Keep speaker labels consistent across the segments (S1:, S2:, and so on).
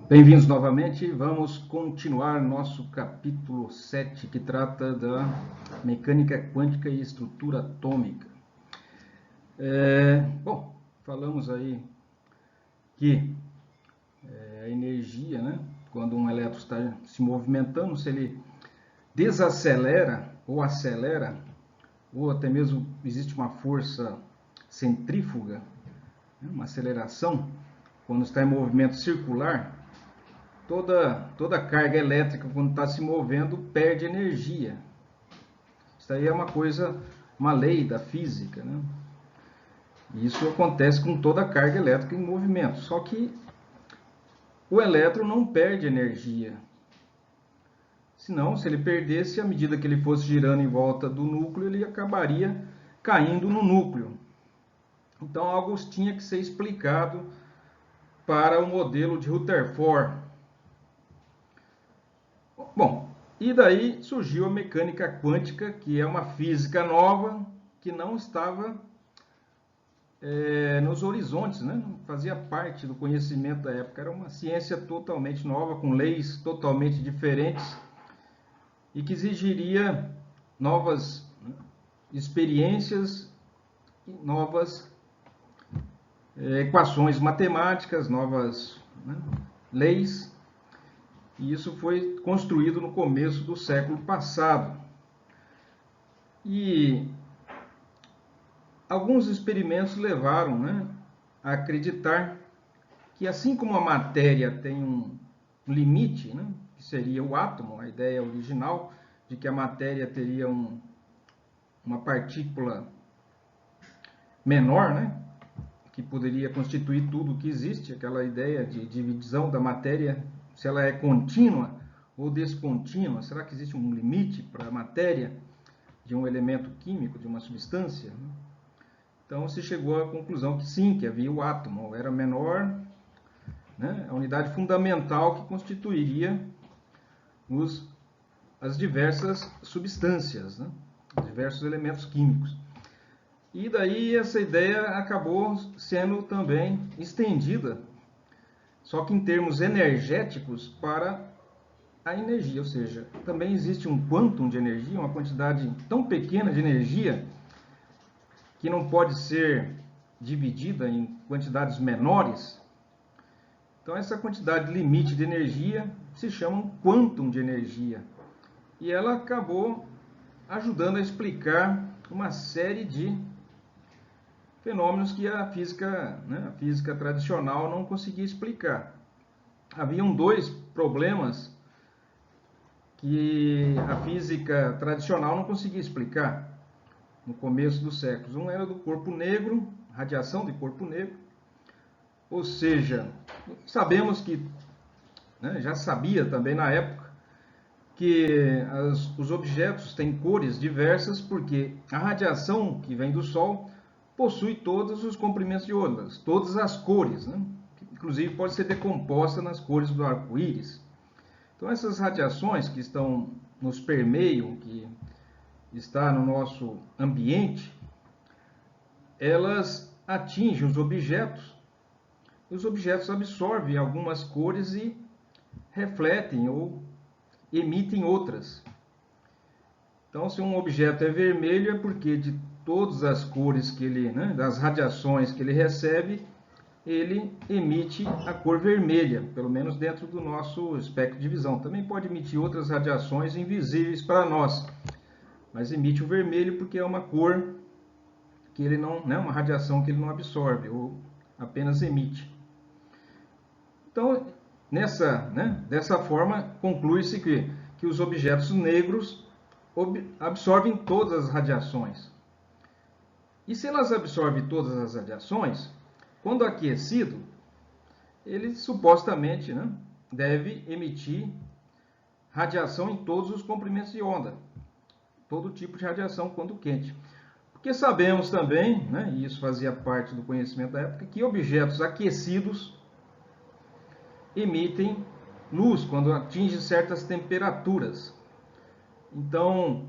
S1: Bem-vindos novamente. Vamos continuar nosso capítulo 7, que trata da mecânica quântica e estrutura atômica. Falamos aí que a energia, quando um elétron está se movimentando, se ele desacelera ou acelera, ou até mesmo existe uma força centrífuga, uma aceleração, quando está em movimento circular, toda carga elétrica, quando está se movendo, perde energia. Isso aí é uma lei da física, né? E isso acontece com toda carga elétrica em movimento. Só que o elétron não perde energia. Senão, se ele perdesse, à medida que ele fosse girando em volta do núcleo, ele acabaria caindo no núcleo. Então, algo tinha que ser explicado para o modelo de Rutherford. Bom, e daí surgiu a mecânica quântica, que é uma física nova, que não estava nos horizontes, né? Não fazia parte do conhecimento da época. Era uma ciência totalmente nova, com leis totalmente diferentes, e que exigiria novas experiências, novas equações matemáticas, novas leis. E isso foi construído no começo do século passado. E alguns experimentos levaram a acreditar que, assim como a matéria tem um limite, que seria o átomo, a ideia original de que a matéria teria uma partícula menor, que poderia constituir tudo o que existe, aquela ideia de divisão da matéria, se ela é contínua ou descontínua, será que existe um limite para a matéria de um elemento químico, de uma substância? Então se chegou à conclusão que sim, que havia o átomo, era menor, a unidade fundamental que constituiria as diversas substâncias, os diversos elementos químicos. E daí essa ideia acabou sendo também estendida, só que em termos energéticos, para a energia, ou seja, também existe um quantum de energia, uma quantidade tão pequena de energia que não pode ser dividida em quantidades menores. Então essa quantidade limite de energia se chama um quantum de energia. E ela acabou ajudando a explicar uma série de fenômenos que a física tradicional não conseguia explicar. Haviam dois problemas que a física tradicional não conseguia explicar no começo dos séculos. Um era do corpo negro, radiação de corpo negro, ou seja, sabemos que, já sabia também na época, que os objetos têm cores diversas porque a radiação que vem do Sol possui todos os comprimentos de ondas, todas as cores, que inclusive pode ser decomposta nas cores do arco-íris. Então essas radiações que nos permeiam, que está no nosso ambiente, elas atingem os objetos absorvem algumas cores e refletem ou emitem outras. Então, se um objeto é vermelho, é porque de todas as cores que das radiações que ele recebe, ele emite a cor vermelha, pelo menos dentro do nosso espectro de visão. Também pode emitir outras radiações invisíveis para nós, mas emite o vermelho porque é uma cor que ele não, uma radiação que ele não absorve ou apenas emite. Então, dessa forma, conclui-se que os objetos negros absorvem todas as radiações. E se elas absorvem todas as radiações, quando aquecido, ele supostamente deve emitir radiação em todos os comprimentos de onda, todo tipo de radiação quando quente. Porque sabemos também, e isso fazia parte do conhecimento da época, que objetos aquecidos emitem luz quando atingem certas temperaturas. Então,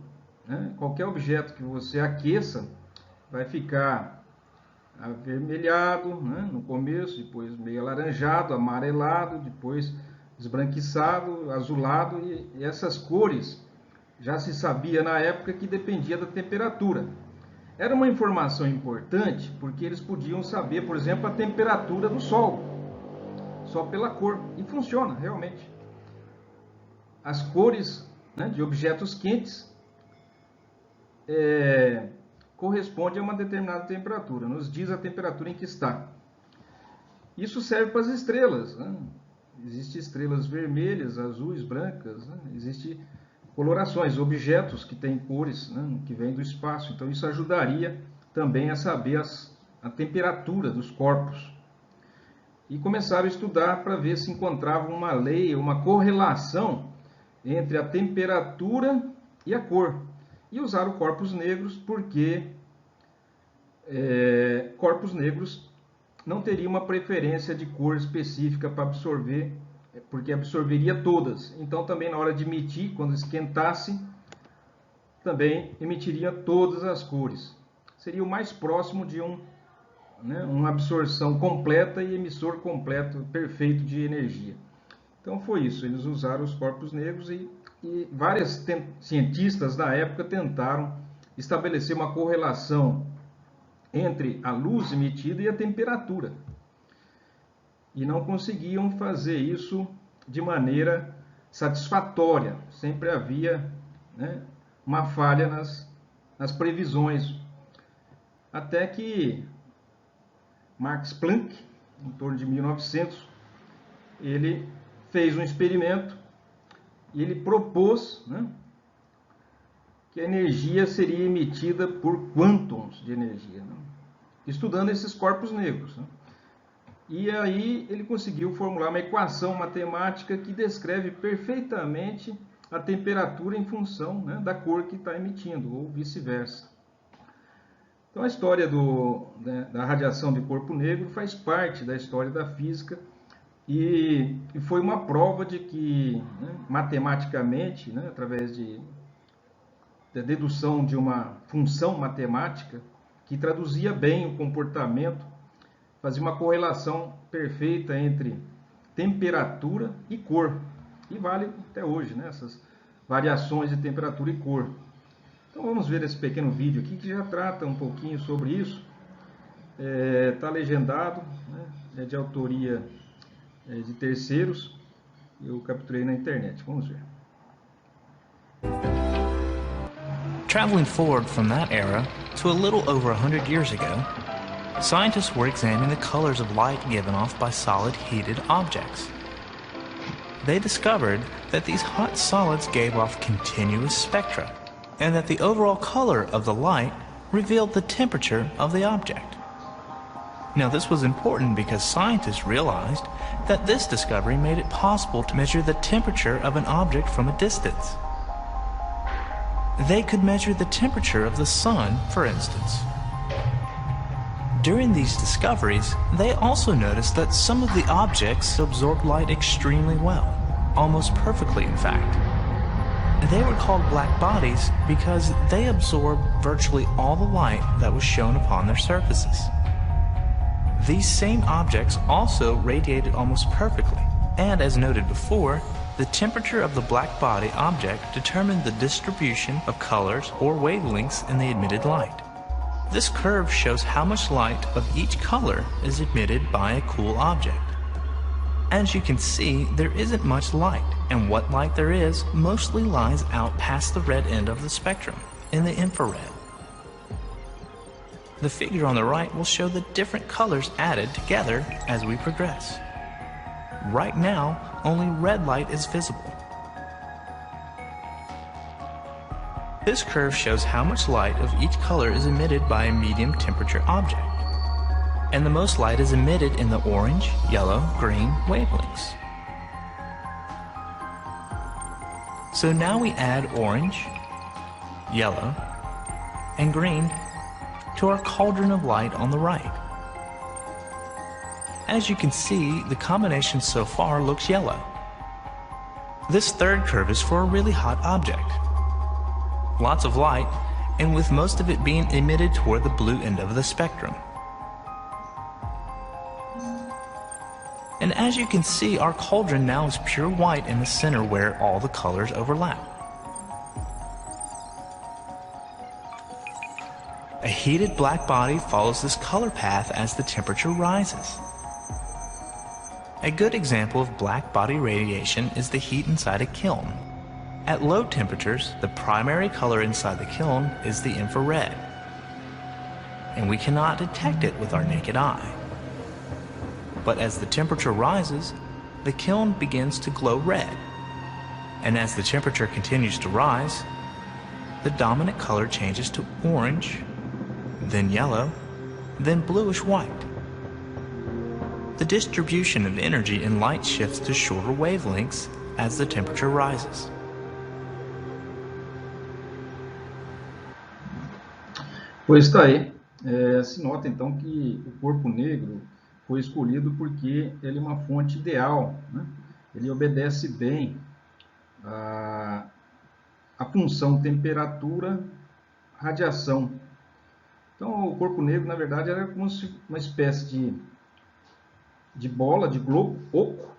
S1: qualquer objeto que você aqueça vai ficar avermelhado, né, no começo, depois meio alaranjado, amarelado, depois esbranquiçado, azulado, e essas cores já se sabia na época que dependia da temperatura. Era uma informação importante porque eles podiam saber, por exemplo, a temperatura do Sol, só pela cor, e funciona realmente. As cores, né, de objetos quentes correspondem a uma determinada temperatura, nos diz a temperatura em que está. Isso serve para as estrelas, né? Existem estrelas vermelhas, azuis, brancas, né? Existem colorações, objetos que têm cores, né, que vêm do espaço. Então isso ajudaria também a saber a temperatura dos corpos. E começaram a estudar para ver se encontravam uma lei, uma correlação entre a temperatura e a cor. E usaram corpos negros porque corpos negros não teriam uma preferência de cor específica para absorver, porque absorveria todas. Então também na hora de emitir, quando esquentasse, também emitiria todas as cores. Seria o mais próximo de uma absorção completa e emissor completo, perfeito de energia. Então foi isso, eles usaram os corpos negros e vários cientistas da época tentaram estabelecer uma correlação entre a luz emitida e a temperatura. E não conseguiam fazer isso de maneira satisfatória. Sempre havia, né, uma falha nas previsões. Até que Max Planck, em torno de 1900, ele fez um experimento e ele propôs, né, que a energia seria emitida por quântons de energia, né, estudando esses corpos negros, né. E aí ele conseguiu formular uma equação matemática que descreve perfeitamente a temperatura em função, né, da cor que está emitindo, ou vice-versa. Então a história da radiação de corpo negro faz parte da história da física e foi uma prova de que, né, matematicamente, né, através da dedução de uma função matemática que traduzia bem o comportamento, fazia uma correlação perfeita entre temperatura e cor. E vale até hoje, né, essas variações de temperatura e cor. Então vamos ver esse pequeno vídeo aqui que já trata um pouquinho sobre isso. Está legendado, né, é de autoria de terceiros. Eu capturei na internet. Vamos ver.
S2: Traveling forward from that era to a little over 100 years ago, scientists were examining the colors of light given off by solid heated objects. They discovered that these hot solids gave off continuous spectra, and that the overall color of the light revealed the temperature of the object. Now this was important because scientists realized that this discovery made it possible to measure the temperature of an object from a distance. They could measure the temperature of the sun, for instance. During these discoveries, they also noticed that some of the objects absorbed light extremely well, almost perfectly in fact. They were called black bodies because they absorbed virtually all the light that was shown upon their surfaces. These same objects also radiated almost perfectly, and as noted before, the temperature of the black body object determined the distribution of colors or wavelengths in the emitted light. This curve shows how much light of each color is emitted by a cool object. As you can see, there isn't much light, and what light there is mostly lies out past the red end of the spectrum, in the infrared. The figure on the right will show the different colors added together as we progress. Right now, only red light is visible. This curve shows how much light of each color is emitted by a medium temperature object. And the most light is emitted in the orange, yellow, green wavelengths. So now we add orange, yellow, and green to our cauldron of light on the right. As you can see, the combination so far looks yellow. This third curve is for a really hot object. Lots of light, and with most of it being emitted toward the blue end of the spectrum. And as you can see, our cauldron now is pure white in the center where all the colors overlap. A heated black body follows this color path as the temperature rises. A good example of black body radiation is the heat inside a kiln. At low temperatures, the primary color inside the kiln is the infrared, and we cannot detect it with our naked eye. But as the temperature rises, the kiln begins to glow red, and as the temperature continues to rise, the dominant color changes to orange, then yellow, then bluish white. The distribution of energy in light shifts to shorter wavelengths as the temperature rises.
S1: Pois está aí. Se nota então que o corpo negro foi escolhido porque ele é uma fonte ideal, né? Ele obedece bem a função temperatura, radiação. Então o corpo negro, na verdade, era como uma espécie de bola, de globo oco,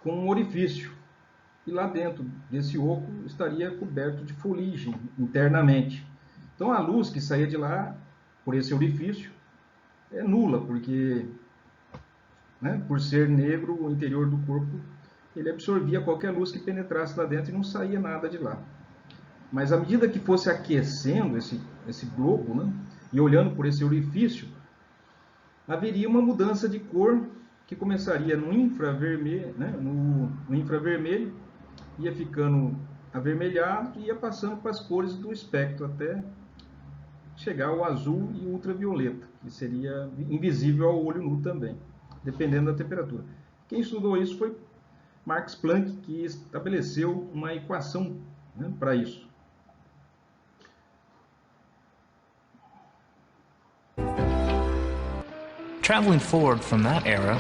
S1: com um orifício. E lá dentro desse oco estaria coberto de fuligem internamente. Então a luz que saía de lá, por esse orifício, é nula, porque, né, por ser negro, o interior do corpo, ele absorvia qualquer luz que penetrasse lá dentro e não saía nada de lá. Mas à medida que fosse aquecendo esse globo, né, e olhando por esse orifício, haveria uma mudança de cor que começaria no infravermelho, né, no infravermelho, ia ficando avermelhado e ia passando para as cores do espectro até chegar ao azul e ultravioleta, que seria invisível ao olho nu também, dependendo da temperatura. Quem estudou isso foi Max Planck, que estabeleceu uma equação, né, para isso.
S2: Traveling forward from that era,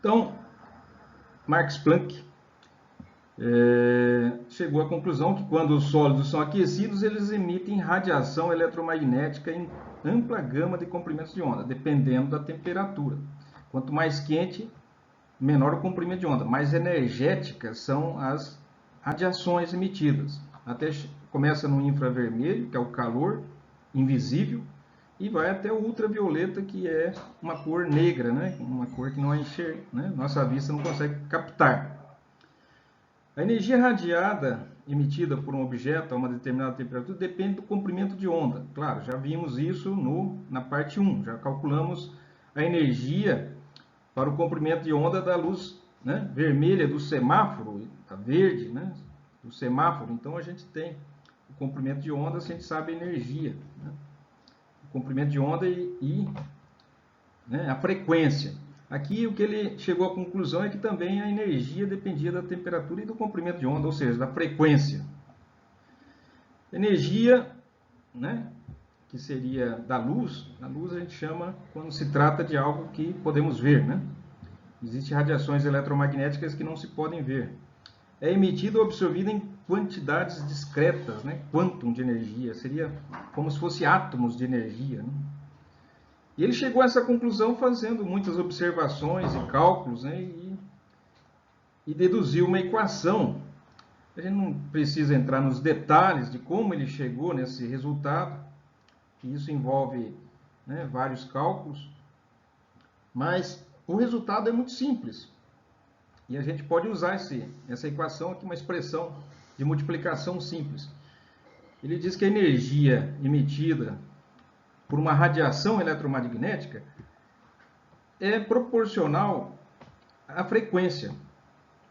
S1: Então, Max Planck chegou à conclusão que quando os sólidos são aquecidos, eles emitem radiação eletromagnética em ampla gama de comprimentos de onda, dependendo da temperatura. Quanto mais quente, menor o comprimento de onda, mais energéticas são as radiações emitidas. Começa no infravermelho, que é o calor invisível, e vai até o ultravioleta, que é uma cor negra, né? Uma cor que não é enxerga, né? Nossa vista não consegue captar. A energia radiada emitida por um objeto a uma determinada temperatura depende do comprimento de onda. Claro, já vimos isso na parte 1, já calculamos a energia para o comprimento de onda da luz, né, vermelha do semáforo, a verde, né, do semáforo. Então a gente tem o comprimento de onda, a gente sabe a energia, né, o comprimento de onda né, a frequência. Aqui o que ele chegou à conclusão é que também a energia dependia da temperatura e do comprimento de onda, ou seja, da frequência. Energia, né, que seria da luz, a luz a gente chama quando se trata de algo que podemos ver, né? Existem radiações eletromagnéticas que não se podem ver. É emitida ou absorvida em quantidades discretas, né? Quantum de energia, seria como se fosse átomos de energia, né? E ele chegou a essa conclusão fazendo muitas observações e cálculos, né? E deduziu uma equação. A gente não precisa entrar nos detalhes de como ele chegou nesse resultado, que isso envolve, né, vários cálculos, mas o resultado é muito simples. E a gente pode usar essa equação aqui, uma expressão de multiplicação simples. Ele diz que a energia emitida por uma radiação eletromagnética é proporcional à frequência,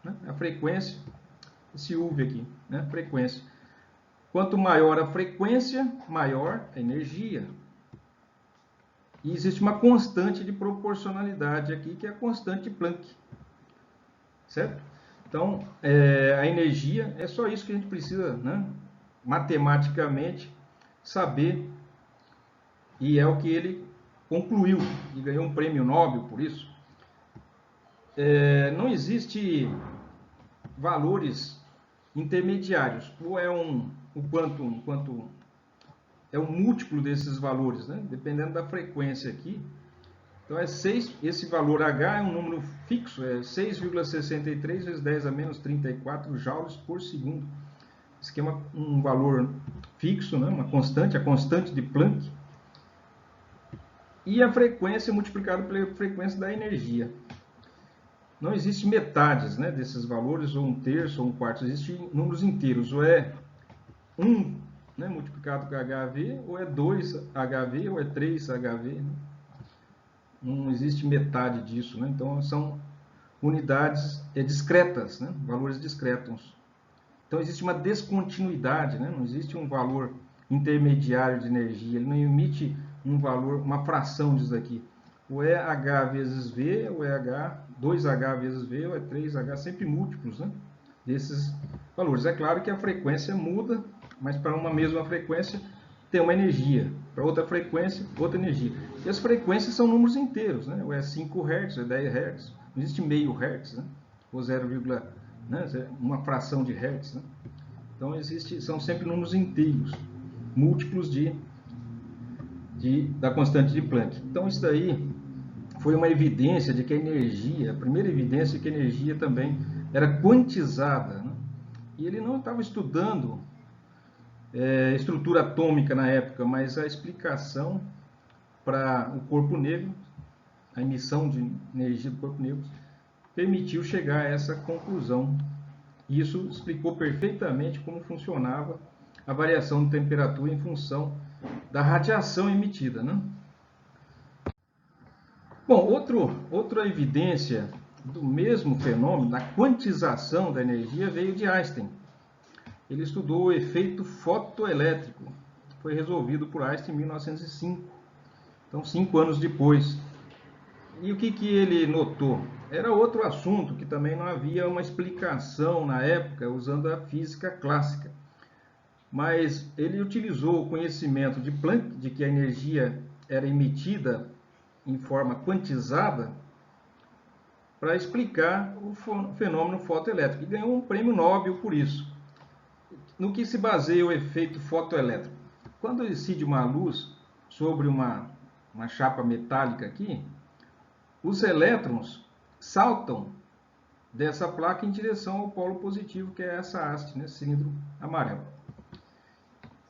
S1: né? A frequência, esse UV aqui, né? Frequência. Quanto maior a frequência, maior a energia. E existe uma constante de proporcionalidade aqui, que é a constante de Planck. Certo? Então, a energia, é só isso que a gente precisa, né, matematicamente saber. E é o que ele concluiu e ganhou um prêmio Nobel por isso. Não existe valores intermediários. Ou é o quanto é um múltiplo desses valores, né? Dependendo da frequência aqui. Então é 6, esse valor H é um número fixo, é 6,63 vezes 10 a menos 34 joules por segundo. Isso aqui é um valor fixo, né? Uma constante, a constante de Planck. E a frequência multiplicada pela frequência da energia. Não existe metades, né, desses valores, ou um terço, ou um quarto. Existem números inteiros. Ou é 1, né, multiplicado com HV, ou é 2HV, ou é 3HV. Né? Não existe metade disso. Né? Então, são unidades discretas, né? Valores discretos. Então, existe uma descontinuidade. Né? Não existe um valor intermediário de energia. Ele não emite um valor, uma fração disso aqui. Ou é H vezes V, ou é 2H vezes V, ou é 3H, sempre múltiplos, né, desses valores. É claro que a frequência muda, mas para uma mesma frequência tem uma energia. Para outra frequência, outra energia. E as frequências são números inteiros, né? Ou é 5 Hz, ou é 10 Hz. Não existe meio Hz, né? Ou 0, né, uma fração de Hz. Né? Então, são sempre números inteiros, múltiplos da constante de Planck. Então, isso daí foi uma evidência de que a energia, a primeira evidência que a energia também era quantizada. Né? E ele não estava estudando estrutura atômica na época, mas a explicação para o corpo negro, a emissão de energia do corpo negro, permitiu chegar a essa conclusão. E isso explicou perfeitamente como funcionava a variação de temperatura em função da radiação emitida, né? Bom, outra evidência do mesmo fenômeno, da quantização da energia, veio de Einstein. Ele estudou o efeito fotoelétrico. Foi resolvido por Einstein em 1905. Então, 5 anos depois. E o que ele notou? Era outro assunto que também não havia uma explicação na época usando a física clássica. Mas ele utilizou o conhecimento de Planck, de que a energia era emitida em forma quantizada, para explicar o fenômeno fotoelétrico e ganhou um prêmio Nobel por isso. No que se baseia o efeito fotoelétrico? Quando incide uma luz sobre uma chapa metálica aqui, os elétrons saltam dessa placa em direção ao polo positivo, que é essa haste, né, cilindro amarelo.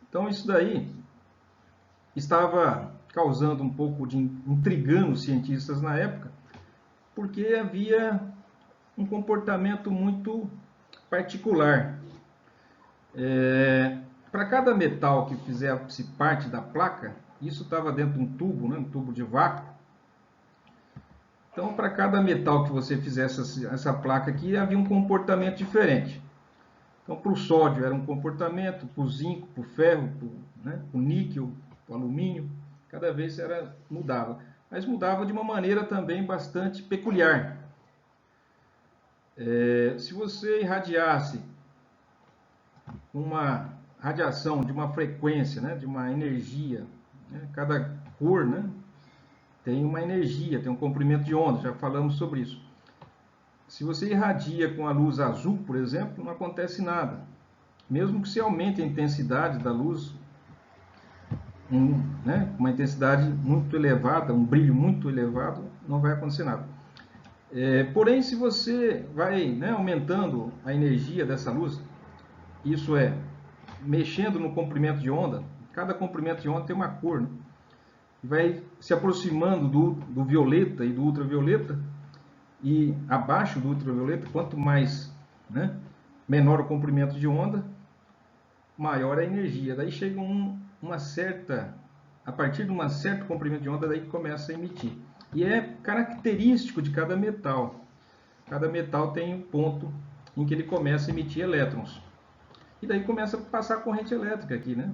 S1: Então isso daí estava causando um pouco de intrigando os cientistas na época, porque havia um comportamento muito particular. Para cada metal que fizesse parte da placa, isso estava dentro de um tubo, né, um tubo de vácuo. Então, para cada metal que você fizesse essa placa aqui, havia um comportamento diferente. Então, para o sódio era um comportamento, para o zinco, para o ferro, para o níquel, para o alumínio, cada vez mudava. Mas mudava de uma maneira também bastante peculiar. Se você irradiasse uma radiação de uma frequência, né, de uma energia, né, cada cor, né, tem uma energia, tem um comprimento de onda, já falamos sobre isso. Se você irradia com a luz azul, por exemplo, não acontece nada. Mesmo que se aumente a intensidade da luz, uma intensidade muito elevada, um brilho muito elevado, não vai acontecer nada. Porém, se você vai, né, aumentando a energia dessa luz, isso é, mexendo no comprimento de onda, cada comprimento de onda tem uma cor, né? Vai se aproximando do violeta e do ultravioleta, e abaixo do ultravioleta, quanto mais, né, menor o comprimento de onda, maior a energia. Daí chega a partir de um certo comprimento de onda, daí começa a emitir. E é característico de cada metal. Cada metal tem um ponto em que ele começa a emitir elétrons. E daí começa a passar corrente elétrica aqui, né?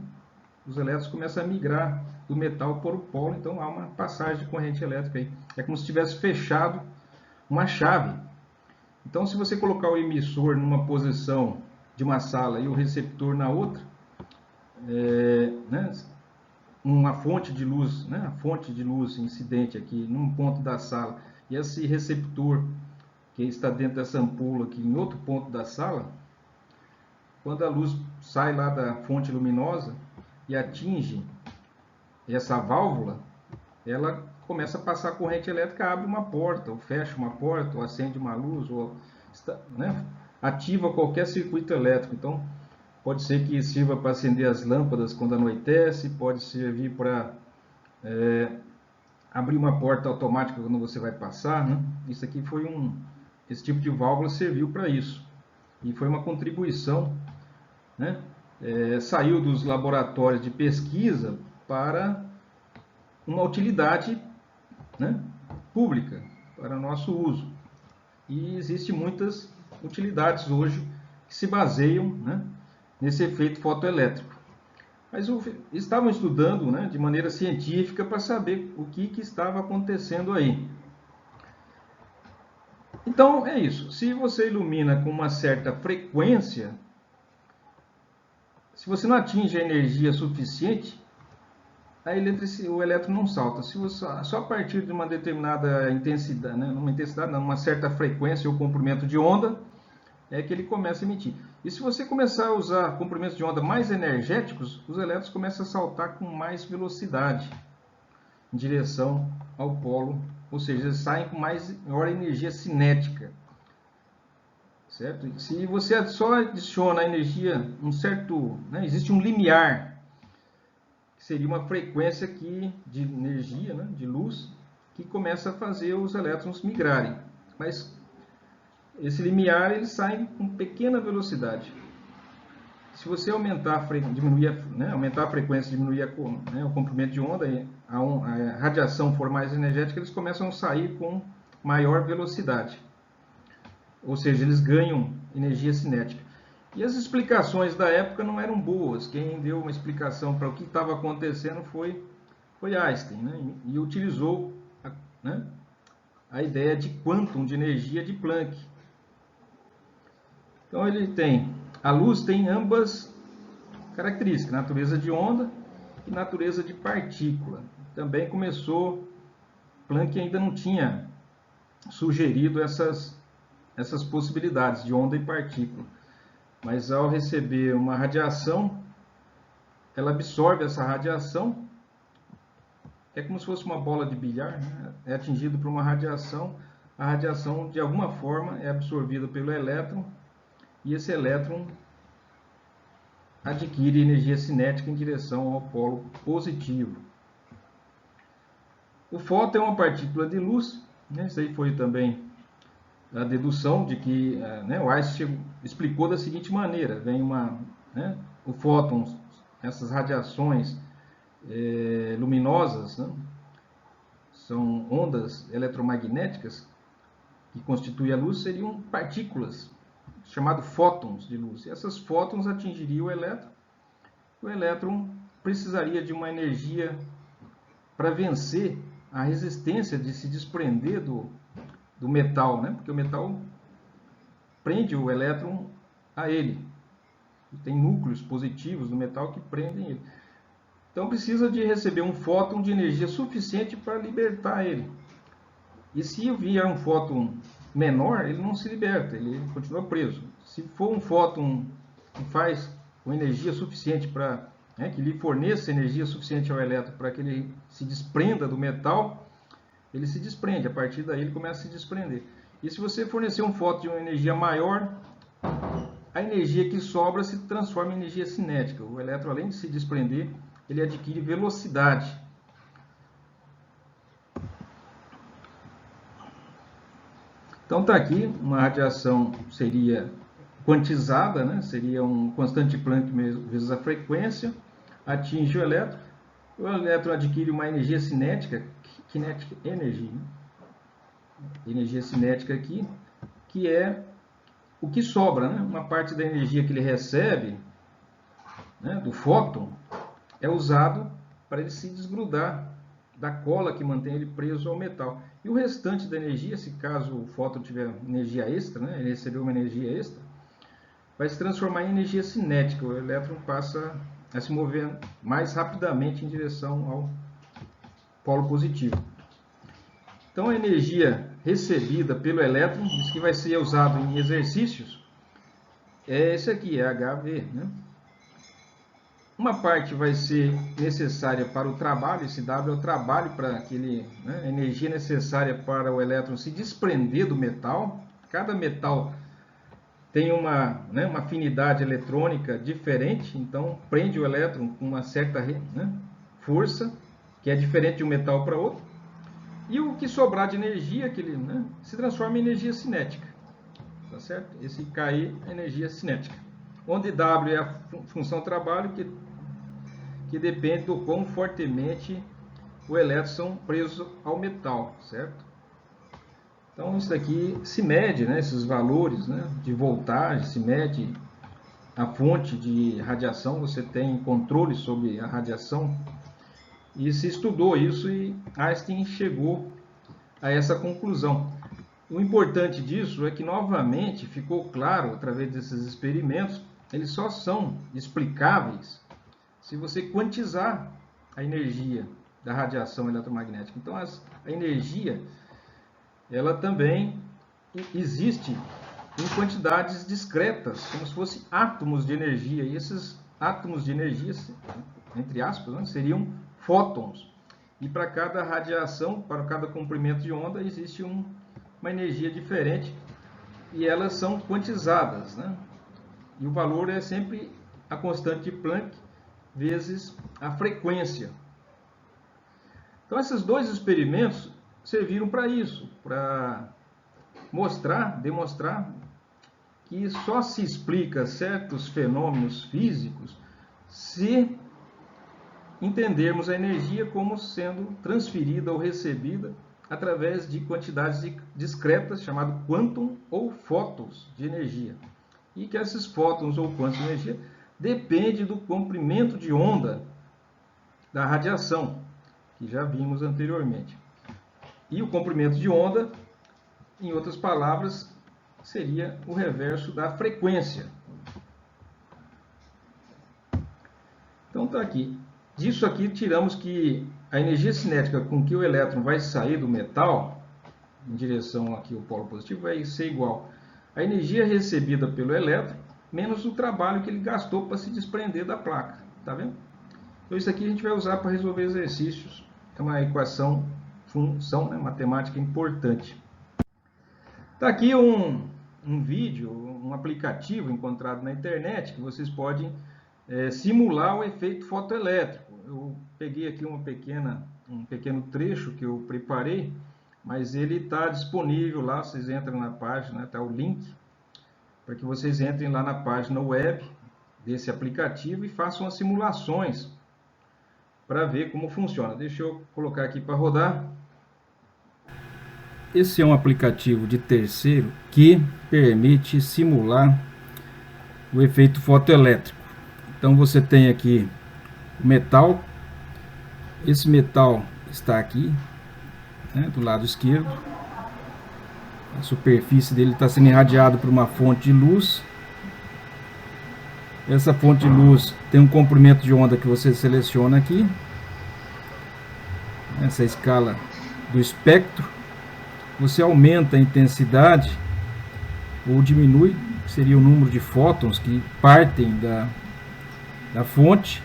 S1: Os elétrons começam a migrar do metal para o polo, então há uma passagem de corrente elétrica aí. É como se tivesse fechado uma chave. Então, se você colocar o emissor numa posição de uma sala e o receptor na outra, né, uma fonte de luz, né, a fonte de luz incidente aqui num ponto da sala, e esse receptor que está dentro dessa ampola aqui em outro ponto da sala, quando a luz sai lá da fonte luminosa e atinge essa válvula, ela começa a passar corrente elétrica, abre uma porta, ou fecha uma porta, ou acende uma luz, ou, né, ativa qualquer circuito elétrico. Então, pode ser que sirva para acender as lâmpadas quando anoitece, pode servir para abrir uma porta automática quando você vai passar, né? Isso aqui esse tipo de válvula serviu para isso. E foi uma contribuição, né? Saiu dos laboratórios de pesquisa para uma utilidade, né, pública, para nosso uso. E existem muitas utilidades hoje que se baseiam, né, nesse efeito fotoelétrico. Mas estavam estudando, né, de maneira científica para saber o que estava acontecendo aí. Então é isso. Se você ilumina com uma certa frequência, se você não atinge a energia suficiente, o elétron não salta. Se você, só a partir de uma determinada intensidade, né, numa certa frequência ou comprimento de onda, é que ele começa a emitir. E se você começar a usar comprimentos de onda mais energéticos, os elétrons começam a saltar com mais velocidade em direção ao polo, ou seja, eles saem com maior energia cinética. Certo? Se você só adiciona a energia, né, existe um limiar, que seria uma frequência aqui de energia, né, de luz, que começa a fazer os elétrons migrarem. Mas esse limiar, ele sai com pequena velocidade. Se você aumentar a frequência, diminuir o comprimento de onda, e a radiação for mais energética, eles começam a sair com maior velocidade. Ou seja, eles ganham energia cinética. E as explicações da época não eram boas. Quem deu uma explicação para o que estava acontecendo foi Einstein, né? E utilizou a ideia de quantum de energia de Planck. Então a luz tem ambas características, natureza de onda e natureza de partícula. Também Planck ainda não tinha sugerido essas possibilidades de onda e partícula. Mas ao receber uma radiação, ela absorve essa radiação, é como se fosse uma bola de bilhar, né? É atingido por uma radiação, a radiação de alguma forma é absorvida pelo elétron, e esse elétron adquire energia cinética em direção ao polo positivo. O fóton é uma partícula de luz, né? Isso aí foi também a dedução de que o Einstein explicou da seguinte maneira: vem o fóton, essas radiações luminosas, né? São ondas eletromagnéticas que constituem a luz, seriam partículas, chamadas fótons de luz. E essas fótons atingiriam o elétron precisaria de uma energia para vencer a resistência de se desprender do metal, né? Porque o metal prende o elétron a ele. Tem núcleos positivos no metal que prendem ele. Então precisa de receber um fóton de energia suficiente para libertar ele. E se vier um fóton menor, ele não se liberta, ele continua preso. Se for um fóton que faz com energia suficiente para, que lhe forneça energia suficiente ao elétron para que ele se desprenda do metal, ele se desprende. A partir daí ele começa a se desprender. E se você fornecer um fóton de uma energia maior, a energia que sobra se transforma em energia cinética. O elétron, além de se desprender, ele adquire velocidade. Então está aqui, uma radiação seria quantizada, né? Seria um constante Planck vezes a frequência, atinge o elétron adquire uma energia cinética, kinetic energy, né? Energia cinética aqui, que é o que sobra, né? Uma parte da energia que ele recebe, né, do fóton, é usado para ele se desgrudar da cola que mantém ele preso ao metal. E o restante da energia, se caso o fóton tiver energia extra, né, ele recebeu uma energia extra, vai se transformar em energia cinética. O elétron passa a se mover mais rapidamente em direção ao polo positivo. Então a energia recebida pelo elétron, isso que vai ser usado em exercícios, é esse aqui, é HV, né? Uma parte vai ser necessária para o trabalho, esse W é o trabalho para aquele, né, energia necessária para o elétron se desprender do metal. Cada metal tem uma afinidade eletrônica diferente, então prende o elétron com uma certa, né, força, que é diferente de um metal para outro. E o que sobrar de energia, se transforma em energia cinética. Tá certo? Esse KE é energia cinética. Onde W é a função trabalho, que depende do quão fortemente o elétron são presos ao metal, certo? Então isso daqui se mede, né, esses valores, né, de voltagem, se mede a fonte de radiação, você tem controle sobre a radiação, e se estudou isso e Einstein chegou a essa conclusão. O importante disso é que, novamente, ficou claro, através desses experimentos, eles só são explicáveis se você quantizar a energia da radiação eletromagnética. Então, a energia, ela também existe em quantidades discretas, como se fossem átomos de energia. E esses átomos de energia, entre aspas, né, seriam fótons. E para cada radiação, para cada comprimento de onda, existe uma energia diferente e elas são quantizadas, né? E o valor é sempre a constante de Planck vezes a frequência. Então esses dois experimentos serviram para isso, para demonstrar que só se explica certos fenômenos físicos se entendermos a energia como sendo transferida ou recebida através de quantidades discretas, chamado quantum ou fótons de energia. E que esses fótons ou quantos de energia depende do comprimento de onda da radiação, que já vimos anteriormente. E o comprimento de onda, em outras palavras, seria o reverso da frequência. Então está aqui. Disso aqui tiramos que a energia cinética com que o elétron vai sair do metal em direção aqui ao polo positivo, vai ser igual a energia recebida pelo elétron menos o trabalho que ele gastou para se desprender da placa. Tá vendo? Então isso aqui a gente vai usar para resolver exercícios. É uma equação, função, né, matemática importante. Está aqui um vídeo, um aplicativo encontrado na internet que vocês podem simular o efeito fotoelétrico. Eu peguei aqui um pequeno trecho que eu preparei, mas ele está disponível lá, vocês entram na página, está o link, para que vocês entrem lá na página web desse aplicativo e façam as simulações para ver como funciona. Deixa eu colocar aqui para rodar. Esse é um aplicativo de terceiro que permite simular o efeito fotoelétrico. Então você tem aqui o metal. Esse metal está aqui, né, do lado esquerdo. A superfície dele está sendo irradiado por uma fonte de luz. Essa fonte de luz tem um comprimento de onda que você seleciona aqui. Essa escala do espectro. Você aumenta a intensidade ou diminui, seria o número de fótons que partem da fonte.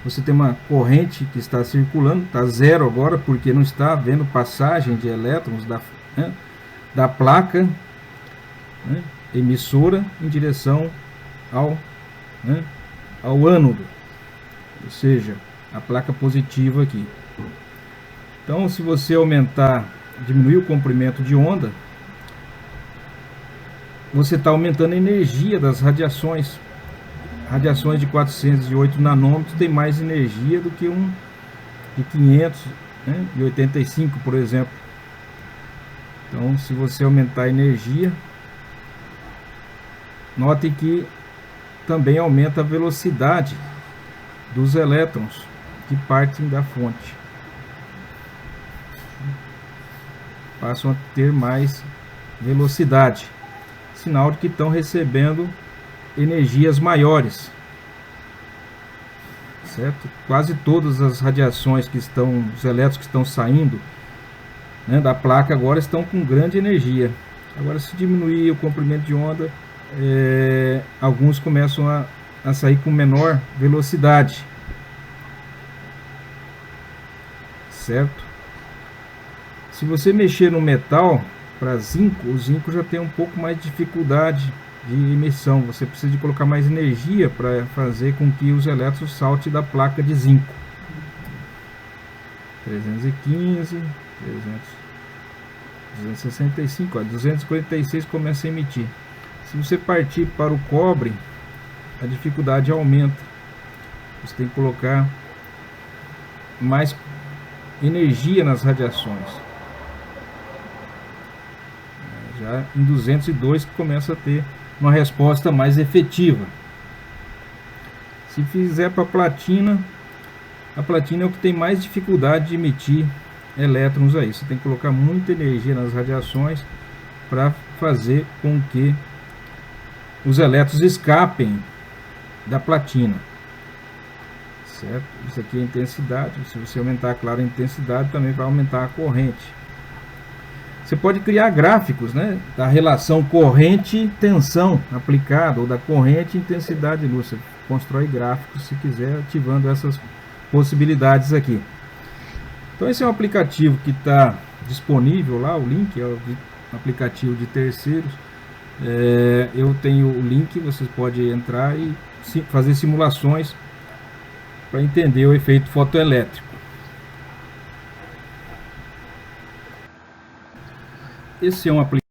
S1: Você tem uma corrente que está circulando, está zero agora, porque não está havendo passagem de elétrons da placa, né, emissora em direção ao ânodo, ou seja, a placa positiva aqui. Então, se você diminuir o comprimento de onda, você está aumentando a energia das radiações. Radiações de 408 nanômetros tem mais energia do que um de 585, por exemplo. Então, se você aumentar a energia, note que também aumenta a velocidade dos elétrons que partem da fonte. Passam a ter mais velocidade, sinal de que estão recebendo energias maiores, certo? Quase todas as radiações os elétrons que estão saindo, né, da placa agora estão com grande energia. Agora, se diminuir o comprimento de onda, alguns começam a sair com menor velocidade, certo? Se você mexer no metal para zinco, o zinco já tem um pouco mais de dificuldade de emissão. Você precisa de colocar mais energia para fazer com que os elétrons saltem da placa de zinco. 315, 265, 246 começa a emitir. Se você partir para o cobre, a dificuldade aumenta. Você tem que colocar mais energia nas radiações. Já em 202 que começa a ter uma resposta mais efetiva. Se fizer para a platina é o que tem mais dificuldade de emitir elétrons aí. Você tem que colocar muita energia nas radiações para fazer com que os elétrons escapem da platina, certo? Isso aqui é a intensidade. Se você aumentar, claro, a intensidade, também vai aumentar a corrente. Você pode criar gráficos, né, da relação corrente-tensão aplicada, ou da corrente e intensidade de luz. Você constrói gráficos, se quiser, ativando essas possibilidades aqui. Então esse é um aplicativo que está disponível lá, o link é o aplicativo de terceiros. Eu tenho o link, vocês podem entrar e fazer simulações para entender o efeito fotoelétrico. Esse é um aplicativo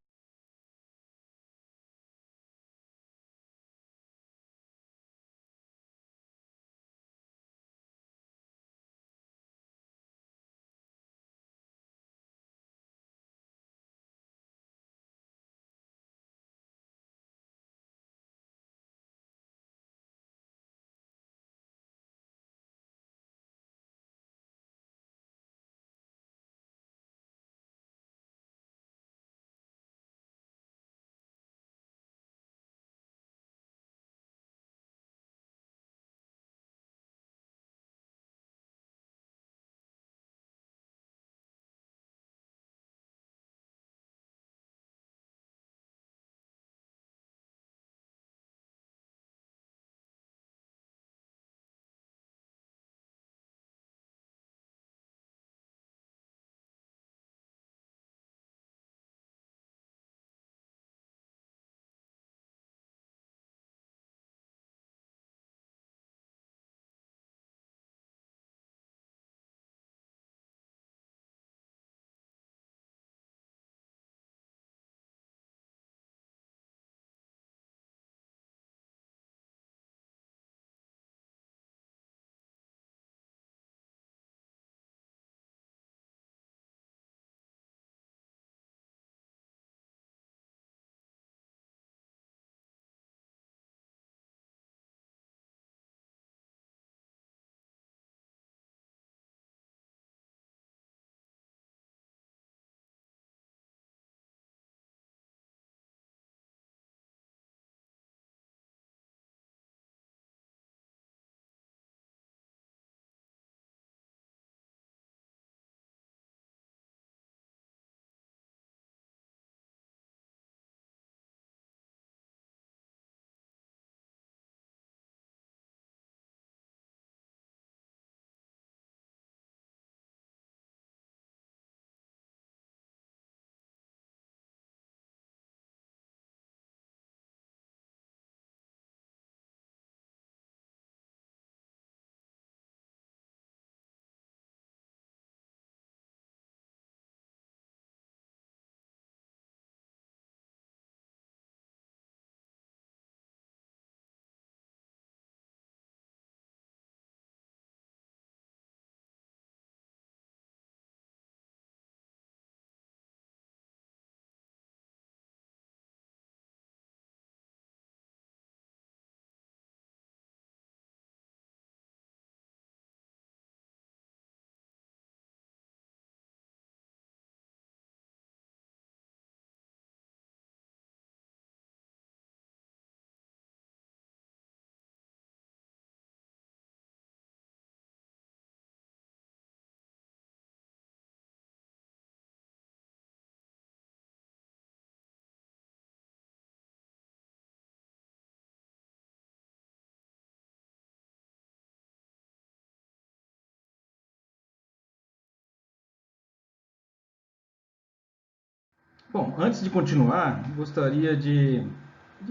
S1: Bom, antes de continuar, gostaria de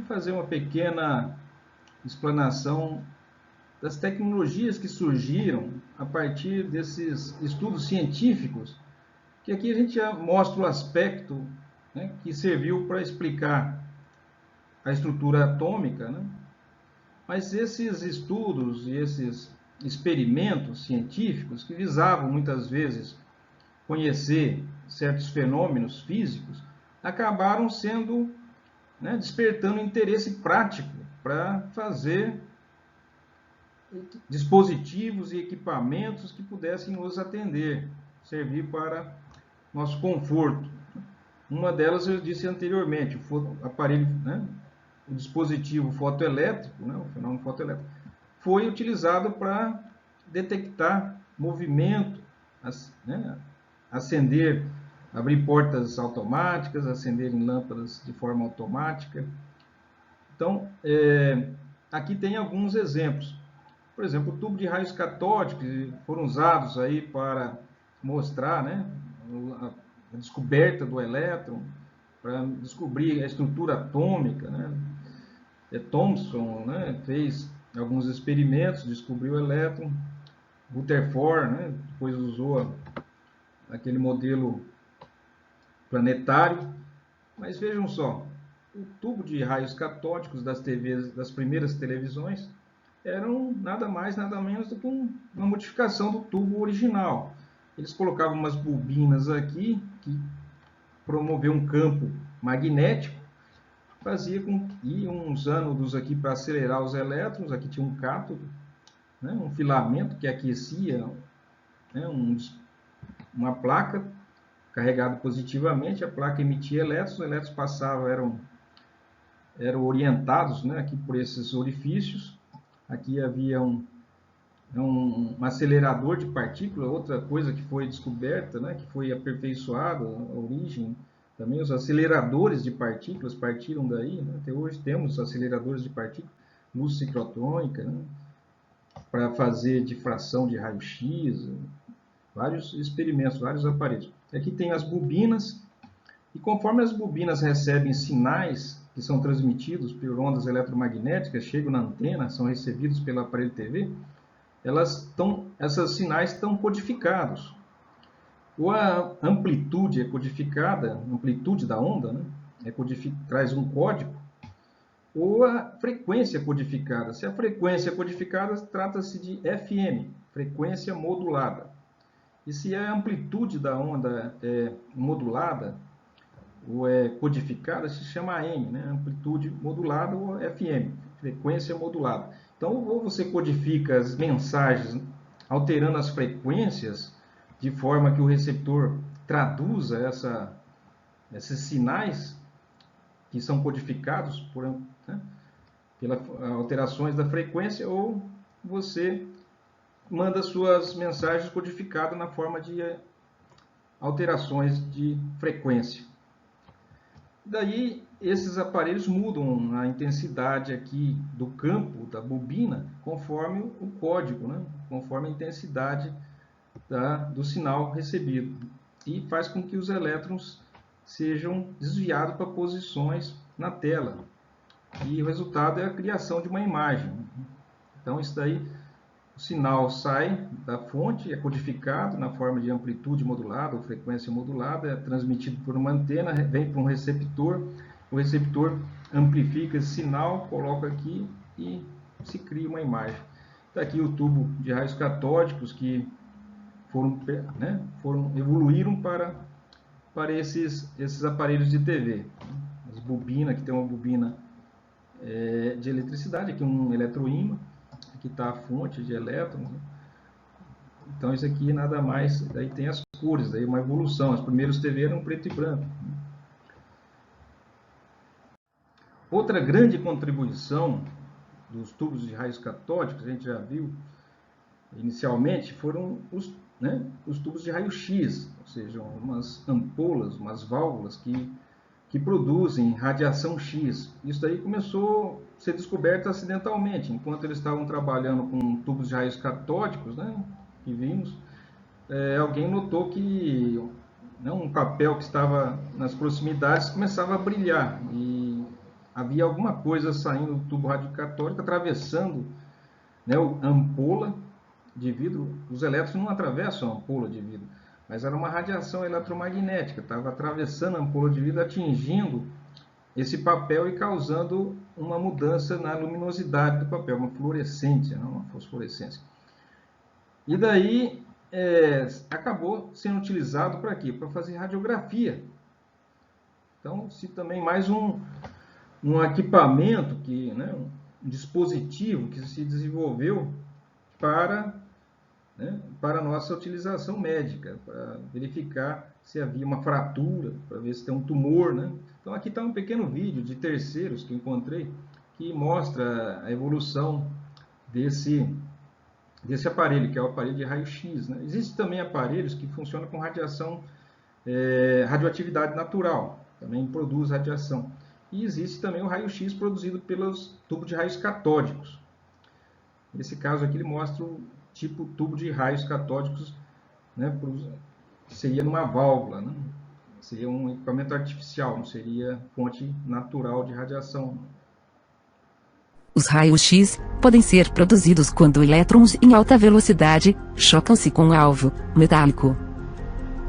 S1: fazer uma pequena explanação das tecnologias que surgiram a partir desses estudos científicos, que aqui a gente já mostra o aspecto, né, que serviu para explicar a estrutura atômica, né? Mas esses estudos e esses experimentos científicos que visavam muitas vezes conhecer certos fenômenos físicos acabaram sendo, né, despertando interesse prático para fazer dispositivos e equipamentos que pudessem nos atender, servir para nosso conforto. Uma delas eu disse anteriormente, o aparelho, né, o dispositivo fotoelétrico, né, o fenômeno fotoelétrico, foi utilizado para detectar movimento, né, acender, abrir portas automáticas, acender lâmpadas de forma automática. Então, aqui tem alguns exemplos. Por exemplo, o tubo de raios catódicos foram usados aí para mostrar, né, a descoberta do elétron, para descobrir a estrutura atômica, né? Thomson, né, fez alguns experimentos, descobriu o elétron. Rutherford, né, depois usou aquele modelo planetário. Mas vejam só, o tubo de raios catódicos das TVs, das primeiras televisões, eram nada mais, nada menos do que uma modificação do tubo original. Eles colocavam umas bobinas aqui, que promoviam um campo magnético, fazia com que uns ânodos aqui para acelerar os elétrons, aqui tinha um cátodo, né, um filamento que aquecia, né, uma placa carregada positivamente, a placa emitia elétrons, os elétrons passavam, eram orientados, né, aqui por esses orifícios. Aqui havia um acelerador de partícula, outra coisa que foi descoberta, né, que foi aperfeiçoada, a origem. Também os aceleradores de partículas partiram daí, né? Até hoje temos aceleradores de partículas, luz ciclotrônica, né, para fazer difração de raio-x, vários experimentos, vários aparelhos. Aqui tem as bobinas, e conforme as bobinas recebem sinais que são transmitidos por ondas eletromagnéticas, chegam na antena, são recebidos pelo aparelho TV, esses sinais estão codificados. Ou a amplitude é codificada, a amplitude da onda, né, traz um código, ou a frequência codificada. Se a frequência é codificada, trata-se de FM, frequência modulada. E se a amplitude da onda é modulada, ou é codificada, se chama AM, né, amplitude modulada ou FM, frequência modulada. Então, ou você codifica as mensagens alterando as frequências, de forma que o receptor traduza esses sinais que são codificados pelas alterações da frequência, ou você manda suas mensagens codificadas na forma de alterações de frequência. Daí, esses aparelhos mudam a intensidade aqui do campo da bobina conforme o código, né? Conforme a intensidade do sinal recebido, e faz com que os elétrons sejam desviados para posições na tela, e o resultado é a criação de uma imagem. Então, isso daí, o sinal sai da fonte, é codificado na forma de amplitude modulada ou frequência modulada, é transmitido por uma antena, vem para um receptor, o receptor amplifica esse sinal, coloca aqui e se cria uma imagem. Está aqui o tubo de raios catódicos que evoluíram para esses aparelhos de TV. As bobinas, aqui tem uma bobina de eletricidade, aqui um eletroímã, aqui está a fonte de elétrons, né? Então isso aqui nada mais, daí tem as cores, daí uma evolução. Os primeiros TV eram preto e branco. Outra grande contribuição dos tubos de raios catódicos, a gente já viu inicialmente, foram os tubos de raio-x, ou seja, umas ampolas, umas válvulas que produzem radiação X. Isso daí começou a ser descoberto acidentalmente, enquanto eles estavam trabalhando com tubos de raios catódicos, né, que vimos, alguém notou que né, um papel que estava nas proximidades começava a brilhar e havia alguma coisa saindo do tubo radiocatódico, atravessando, né, a ampola de vidro. Os elétrons não atravessam a ampola de vidro, mas era uma radiação eletromagnética, estava atravessando a ampola de vidro, atingindo esse papel e causando uma mudança na luminosidade do papel, uma fluorescência, não uma fosforescência. E daí acabou sendo utilizado para quê? Para fazer radiografia. Então, se também mais um equipamento, né, um dispositivo que se desenvolveu para a nossa utilização médica, para verificar se havia uma fratura, para ver se tem um tumor, né? Então aqui está um pequeno vídeo de terceiros que eu encontrei, que mostra a evolução desse aparelho, que é o aparelho de raio-x, né? Existem também aparelhos que funcionam com radioatividade natural, também produz radiação. E existe também o raio-x produzido pelos tubos de raios catódicos. Nesse caso aqui ele mostra o tipo tubo de raios catódicos, né, seria numa válvula, né? Seria um equipamento artificial, não seria fonte natural de radiação.
S3: Os raios-x podem ser produzidos quando elétrons em alta velocidade chocam-se com um alvo metálico.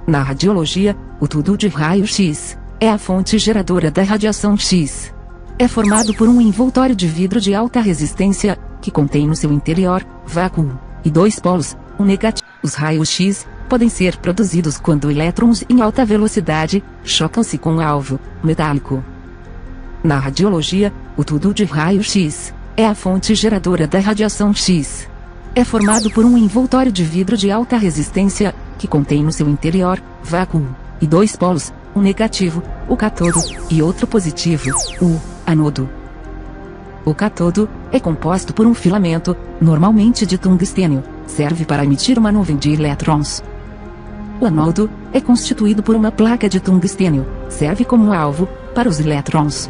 S3: Na radiologia, o tubo de raio-x é a fonte geradora da radiação X. É formado por um envoltório de vidro de alta resistência, que contém no seu interior vácuo e dois polos, um negativo. Os raios-x podem ser produzidos quando elétrons em alta velocidade chocam-se com um alvo metálico. Na radiologia, o tubo de raio-x é a fonte geradora da radiação X. É formado por um envoltório de vidro de alta resistência, que contém no seu interior vácuo e dois polos, um negativo, o cátodo, e outro positivo, o anodo. O cátodo é composto por um filamento, normalmente de tungstênio, serve para emitir uma nuvem de elétrons. O anodo é constituído por uma placa de tungstênio, serve como alvo para os elétrons.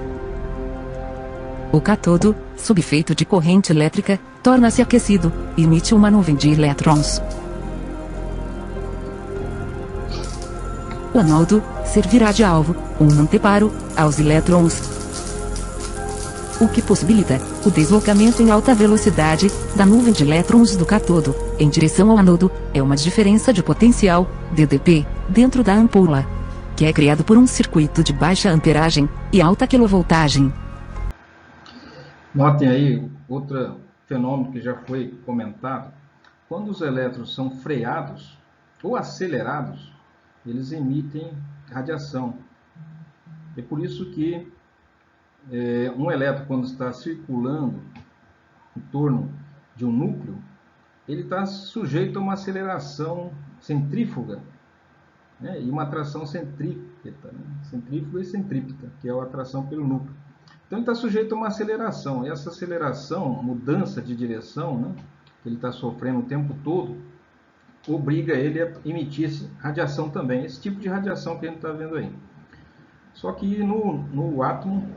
S3: O cátodo, subfeito de corrente elétrica, torna-se aquecido e emite uma nuvem de elétrons. O anodo servirá de alvo, um anteparo, aos elétrons, o que possibilita o deslocamento em alta velocidade da nuvem de elétrons do cátodo em direção ao anodo. É uma diferença de potencial, DDP, dentro da ampola, que é criado por um circuito de baixa amperagem e alta quilovoltagem.
S1: Notem aí outro fenômeno que já foi comentado. Quando os elétrons são freados ou acelerados, eles emitem radiação. É por isso que um elétron, quando está circulando em torno de um núcleo, ele está sujeito a uma aceleração centrífuga, né, e uma atração centrípeta, né, centrífuga e centrípeta, que é a atração pelo núcleo. Então ele está sujeito a uma aceleração, e essa aceleração, mudança de direção, né, que ele está sofrendo o tempo todo, obriga ele a emitir radiação também, esse tipo de radiação que a gente está vendo aí. Só que no átomo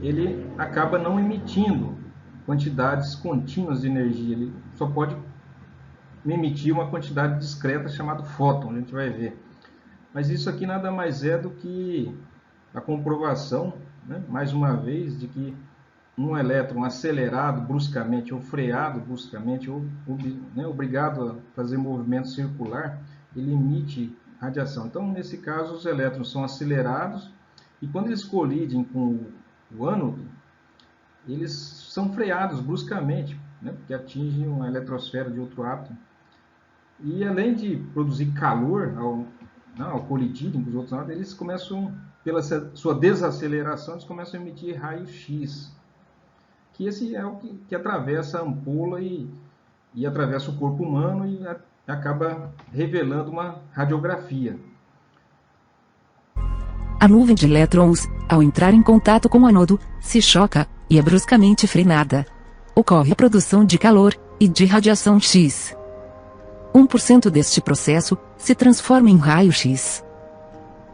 S1: ele acaba não emitindo quantidades contínuas de energia, ele só pode emitir uma quantidade discreta chamada fóton, a gente vai ver. Mas isso aqui nada mais é do que a comprovação, né, mais uma vez, de que um elétron acelerado bruscamente ou freado bruscamente ou obrigado a fazer movimento circular, ele emite radiação. Então, nesse caso, os elétrons são acelerados e quando eles colidem com o ânodo, eles são freados bruscamente, né, porque atingem uma eletrosfera de outro átomo. E além de produzir calor ao colidirem com os outros átomos, eles começam, pela sua desaceleração, eles começam a emitir raio-x, que esse é o que atravessa a ampola e atravessa o corpo humano e acaba revelando uma radiografia.
S3: A nuvem de elétrons, ao entrar em contato com o anodo, se choca e é bruscamente frenada. Ocorre a produção de calor e de radiação X. 1% deste processo se transforma em raio-x.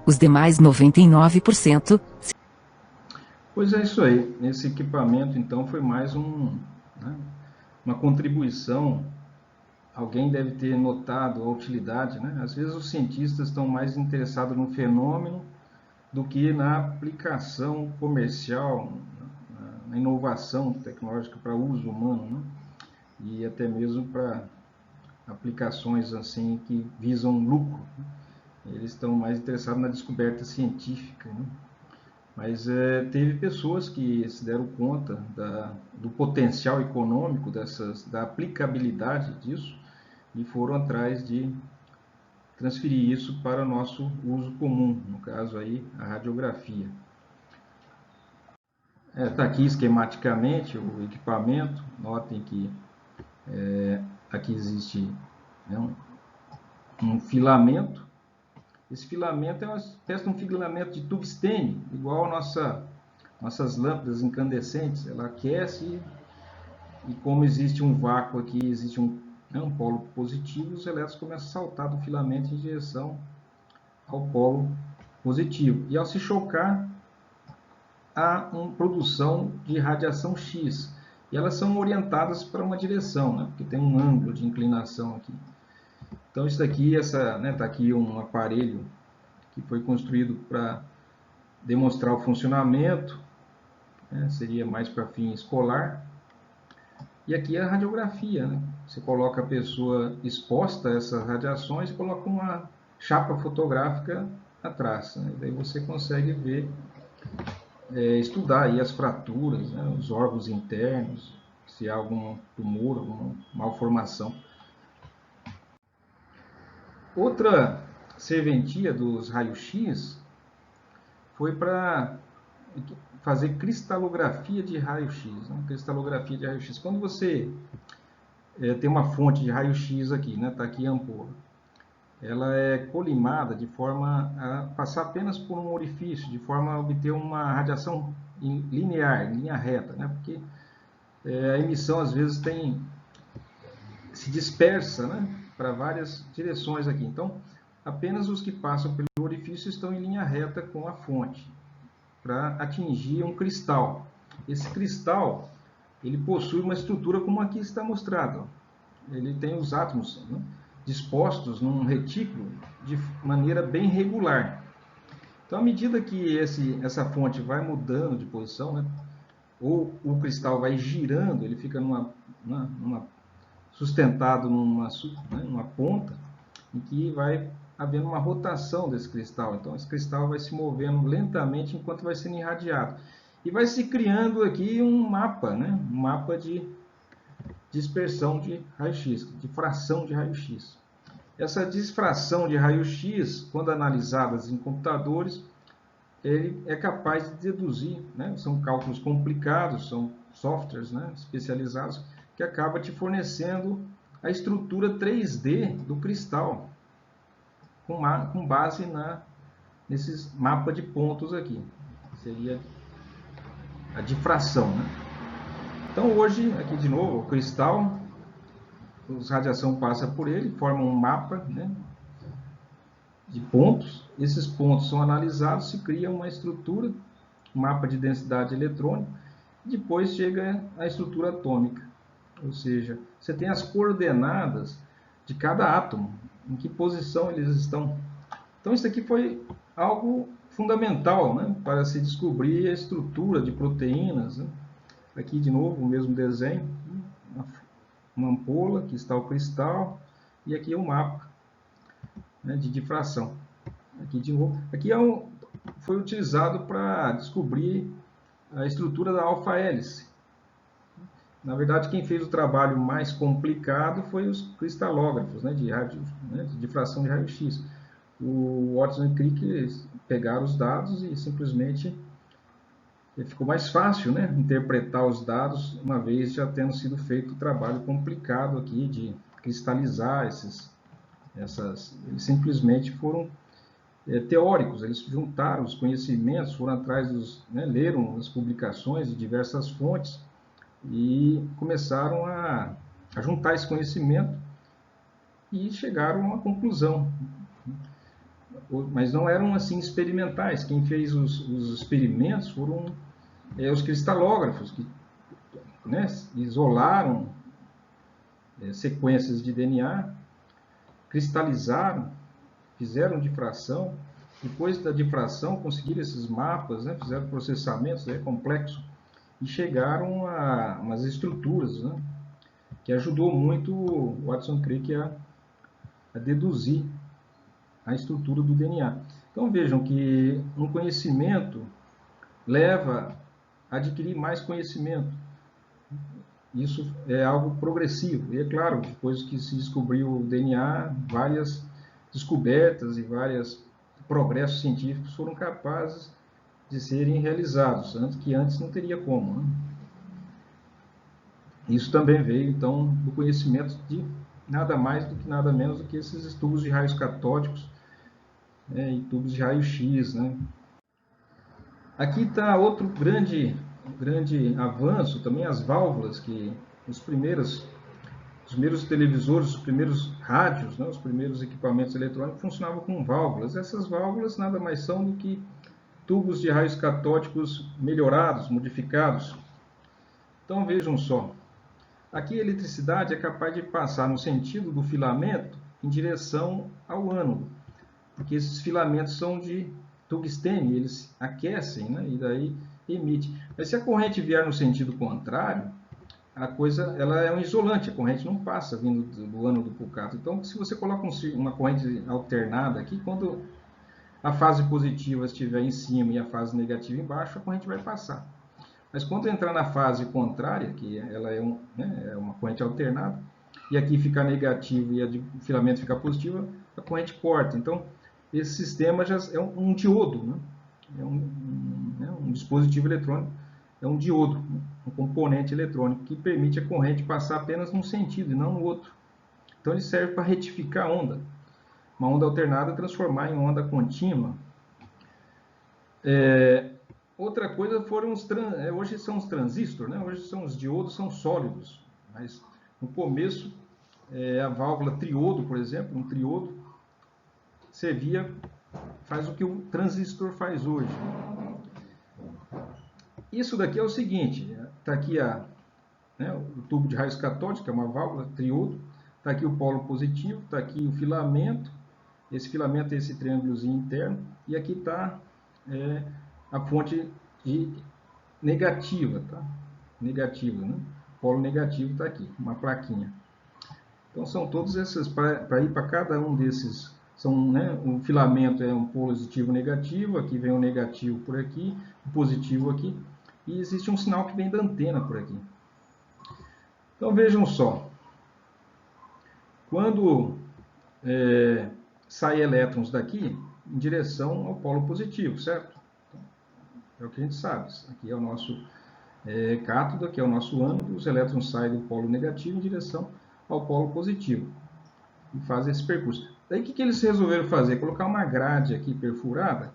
S3: Os demais 99%...
S1: Pois é isso aí. Esse equipamento, então, foi mais uma contribuição alguém deve ter notado a utilidade, né? Às vezes os cientistas estão mais interessados no fenômeno do que na aplicação comercial, na inovação tecnológica para uso humano, né? E até mesmo para aplicações assim que visam lucro. Eles estão mais interessados na descoberta científica, né? Mas teve pessoas que se deram conta do potencial econômico da aplicabilidade disso e foram atrás de transferir isso para o nosso uso comum, no caso aí a radiografia. Está aqui esquematicamente o equipamento. Notem que aqui existe, né, um filamento. Esse filamento é uma espécie de um filamento de tungstênio, igual a nossas lâmpadas incandescentes. Ela aquece e como existe um vácuo aqui, existe um polo positivo, os elétrons começam a saltar do filamento em direção ao polo positivo. E ao se chocar, há uma produção de radiação X. E elas são orientadas para uma direção, né? Porque tem um ângulo de inclinação aqui. Então, isso daqui, tá aqui um aparelho que foi construído para demonstrar o funcionamento, né? Seria mais para fim escolar. E aqui é a radiografia, né? Você coloca a pessoa exposta a essas radiações e coloca uma chapa fotográfica atrás, né? Daí você consegue ver, estudar aí as fraturas, né? Os órgãos internos, se há algum tumor, alguma malformação. Outra serventia dos raios-x foi para fazer cristalografia de raio-x, né? Cristalografia de raio-x. Quando você tem uma fonte de raio-x aqui, né? Está aqui a ampola. Ela é colimada de forma a passar apenas por um orifício, de forma a obter uma radiação linear, em linha reta, né? Porque a emissão às vezes se dispersa, né? Para várias direções aqui. Então, apenas os que passam pelo orifício estão em linha reta com a fonte, para atingir um cristal. Esse cristal, ele possui uma estrutura como aqui está mostrado. Ele tem os átomos, né, dispostos num retículo de maneira bem regular. Então, à medida que essa fonte vai mudando de posição, né, ou o cristal vai girando, ele fica sustentado numa ponta, em que vai havendo uma rotação desse cristal. Então, esse cristal vai se movendo lentamente enquanto vai sendo irradiado. E vai se criando aqui um mapa, né? Um mapa de dispersão de raio-x, difração de raio-x. Essa difração de raio-x, quando analisadas em computadores, ele é capaz de deduzir, né? São cálculos complicados, são softwares, né, especializados, que acaba te fornecendo a estrutura 3D do cristal, com base nesses mapas de pontos aqui. Seria a difração, né? Então hoje, aqui de novo, o cristal, a radiação passa por ele, forma um mapa, né, de pontos. Esses pontos são analisados, se cria uma estrutura, um mapa de densidade eletrônica, e depois chega a estrutura atômica. Ou seja, você tem as coordenadas de cada átomo, em que posição eles estão. Então isso aqui foi algo fundamental, né, para se descobrir a estrutura de proteínas, né? Aqui de novo o mesmo desenho, uma ampola, aqui está o cristal, e aqui é o mapa, né, de difração. Aqui de novo, aqui foi utilizado para descobrir a estrutura da alfa-hélice. Na verdade, quem fez o trabalho mais complicado foi os cristalógrafos, né, de difração de raio-x. O Watson e Crick pegaram os dados e simplesmente ficou mais fácil, né, interpretar os dados, uma vez já tendo sido feito o trabalho complicado aqui de cristalizar eles simplesmente foram teóricos, eles juntaram os conhecimentos, foram atrás leram as publicações de diversas fontes e começaram a juntar esse conhecimento e chegaram a uma conclusão. Mas não eram assim experimentais. Quem fez os experimentos foram os cristalógrafos, que, né, isolaram sequências de DNA, cristalizaram, fizeram difração, depois da difração conseguiram esses mapas, né, fizeram processamentos complexos e chegaram a umas estruturas, né, que ajudou muito o Watson Crick a deduzir a estrutura do DNA. Então vejam que um conhecimento leva a adquirir mais conhecimento. Isso é algo progressivo. E é claro, depois que se descobriu o DNA, várias descobertas e vários progressos científicos foram capazes de serem realizados, que antes não teria como, né? Isso também veio, então, do conhecimento de nada mais do que nada menos do que esses tubos de raios catódicos, né, e tubos de raio-x, né? Aqui está outro grande avanço, também as válvulas, que os primeiros televisores, os primeiros rádios, né, os primeiros equipamentos eletrônicos funcionavam com válvulas. Essas válvulas nada mais são do que tubos de raios catódicos melhorados, modificados. Então vejam só, aqui a eletricidade é capaz de passar no sentido do filamento em direção ao ânodo, porque esses filamentos são de tungstênio, eles aquecem, né, e daí emite. Mas se a corrente vier no sentido contrário, a coisa ela é um isolante, a corrente não passa vindo do ânodo para o cátodo. Então, se você coloca uma corrente alternada aqui, quando a fase positiva estiver em cima e a fase negativa embaixo, a corrente vai passar. Mas quando entrar na fase contrária, que ela é uma corrente alternada, e aqui ficar negativo e o filamento ficar positivo, a corrente corta. Então, esse sistema já é um diodo, né? É um dispositivo eletrônico, é um diodo, um componente eletrônico que permite a corrente passar apenas num sentido e não no outro. Então ele serve para retificar a onda. Uma onda alternada transformar em onda contínua. Outra coisa foram hoje são os transistores, né? Hoje são os diodos, são sólidos. Mas no começo, a válvula triodo, por exemplo, um triodo, faz o que o transistor faz hoje. Isso daqui é o seguinte, está aqui o tubo de raios catódicos, que é uma válvula triodo, está aqui o polo positivo, está aqui o filamento, esse filamento é esse triângulozinho interno, e aqui está a fonte negativa, tá? Negativa, né? O polo negativo está aqui, uma plaquinha. Então são todos esses, para ir para cada um desses, o filamento é um positivo negativo, aqui vem o negativo por aqui, o positivo aqui, e existe um sinal que vem da antena por aqui. Então vejam só, quando saem elétrons daqui em direção ao polo positivo, certo? É o que a gente sabe. Aqui é o nosso cátodo, aqui é o nosso ânodo, os elétrons saem do polo negativo em direção ao polo positivo e fazem esse percurso. Daí o que eles resolveram fazer? Colocar uma grade aqui perfurada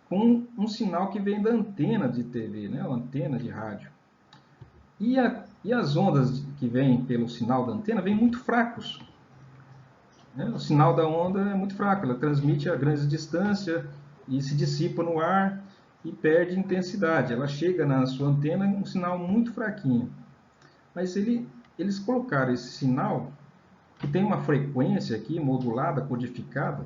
S1: com um sinal que vem da antena de TV, né? Uma antena de rádio. E as ondas que vêm pelo sinal da antena vêm muito fracos. Né? O sinal da onda é muito fraco, ela transmite a grandes distâncias e se dissipa no ar e perde intensidade. Ela chega na sua antena um sinal muito fraquinho. Mas eles colocaram esse sinal, que tem uma frequência aqui modulada, codificada,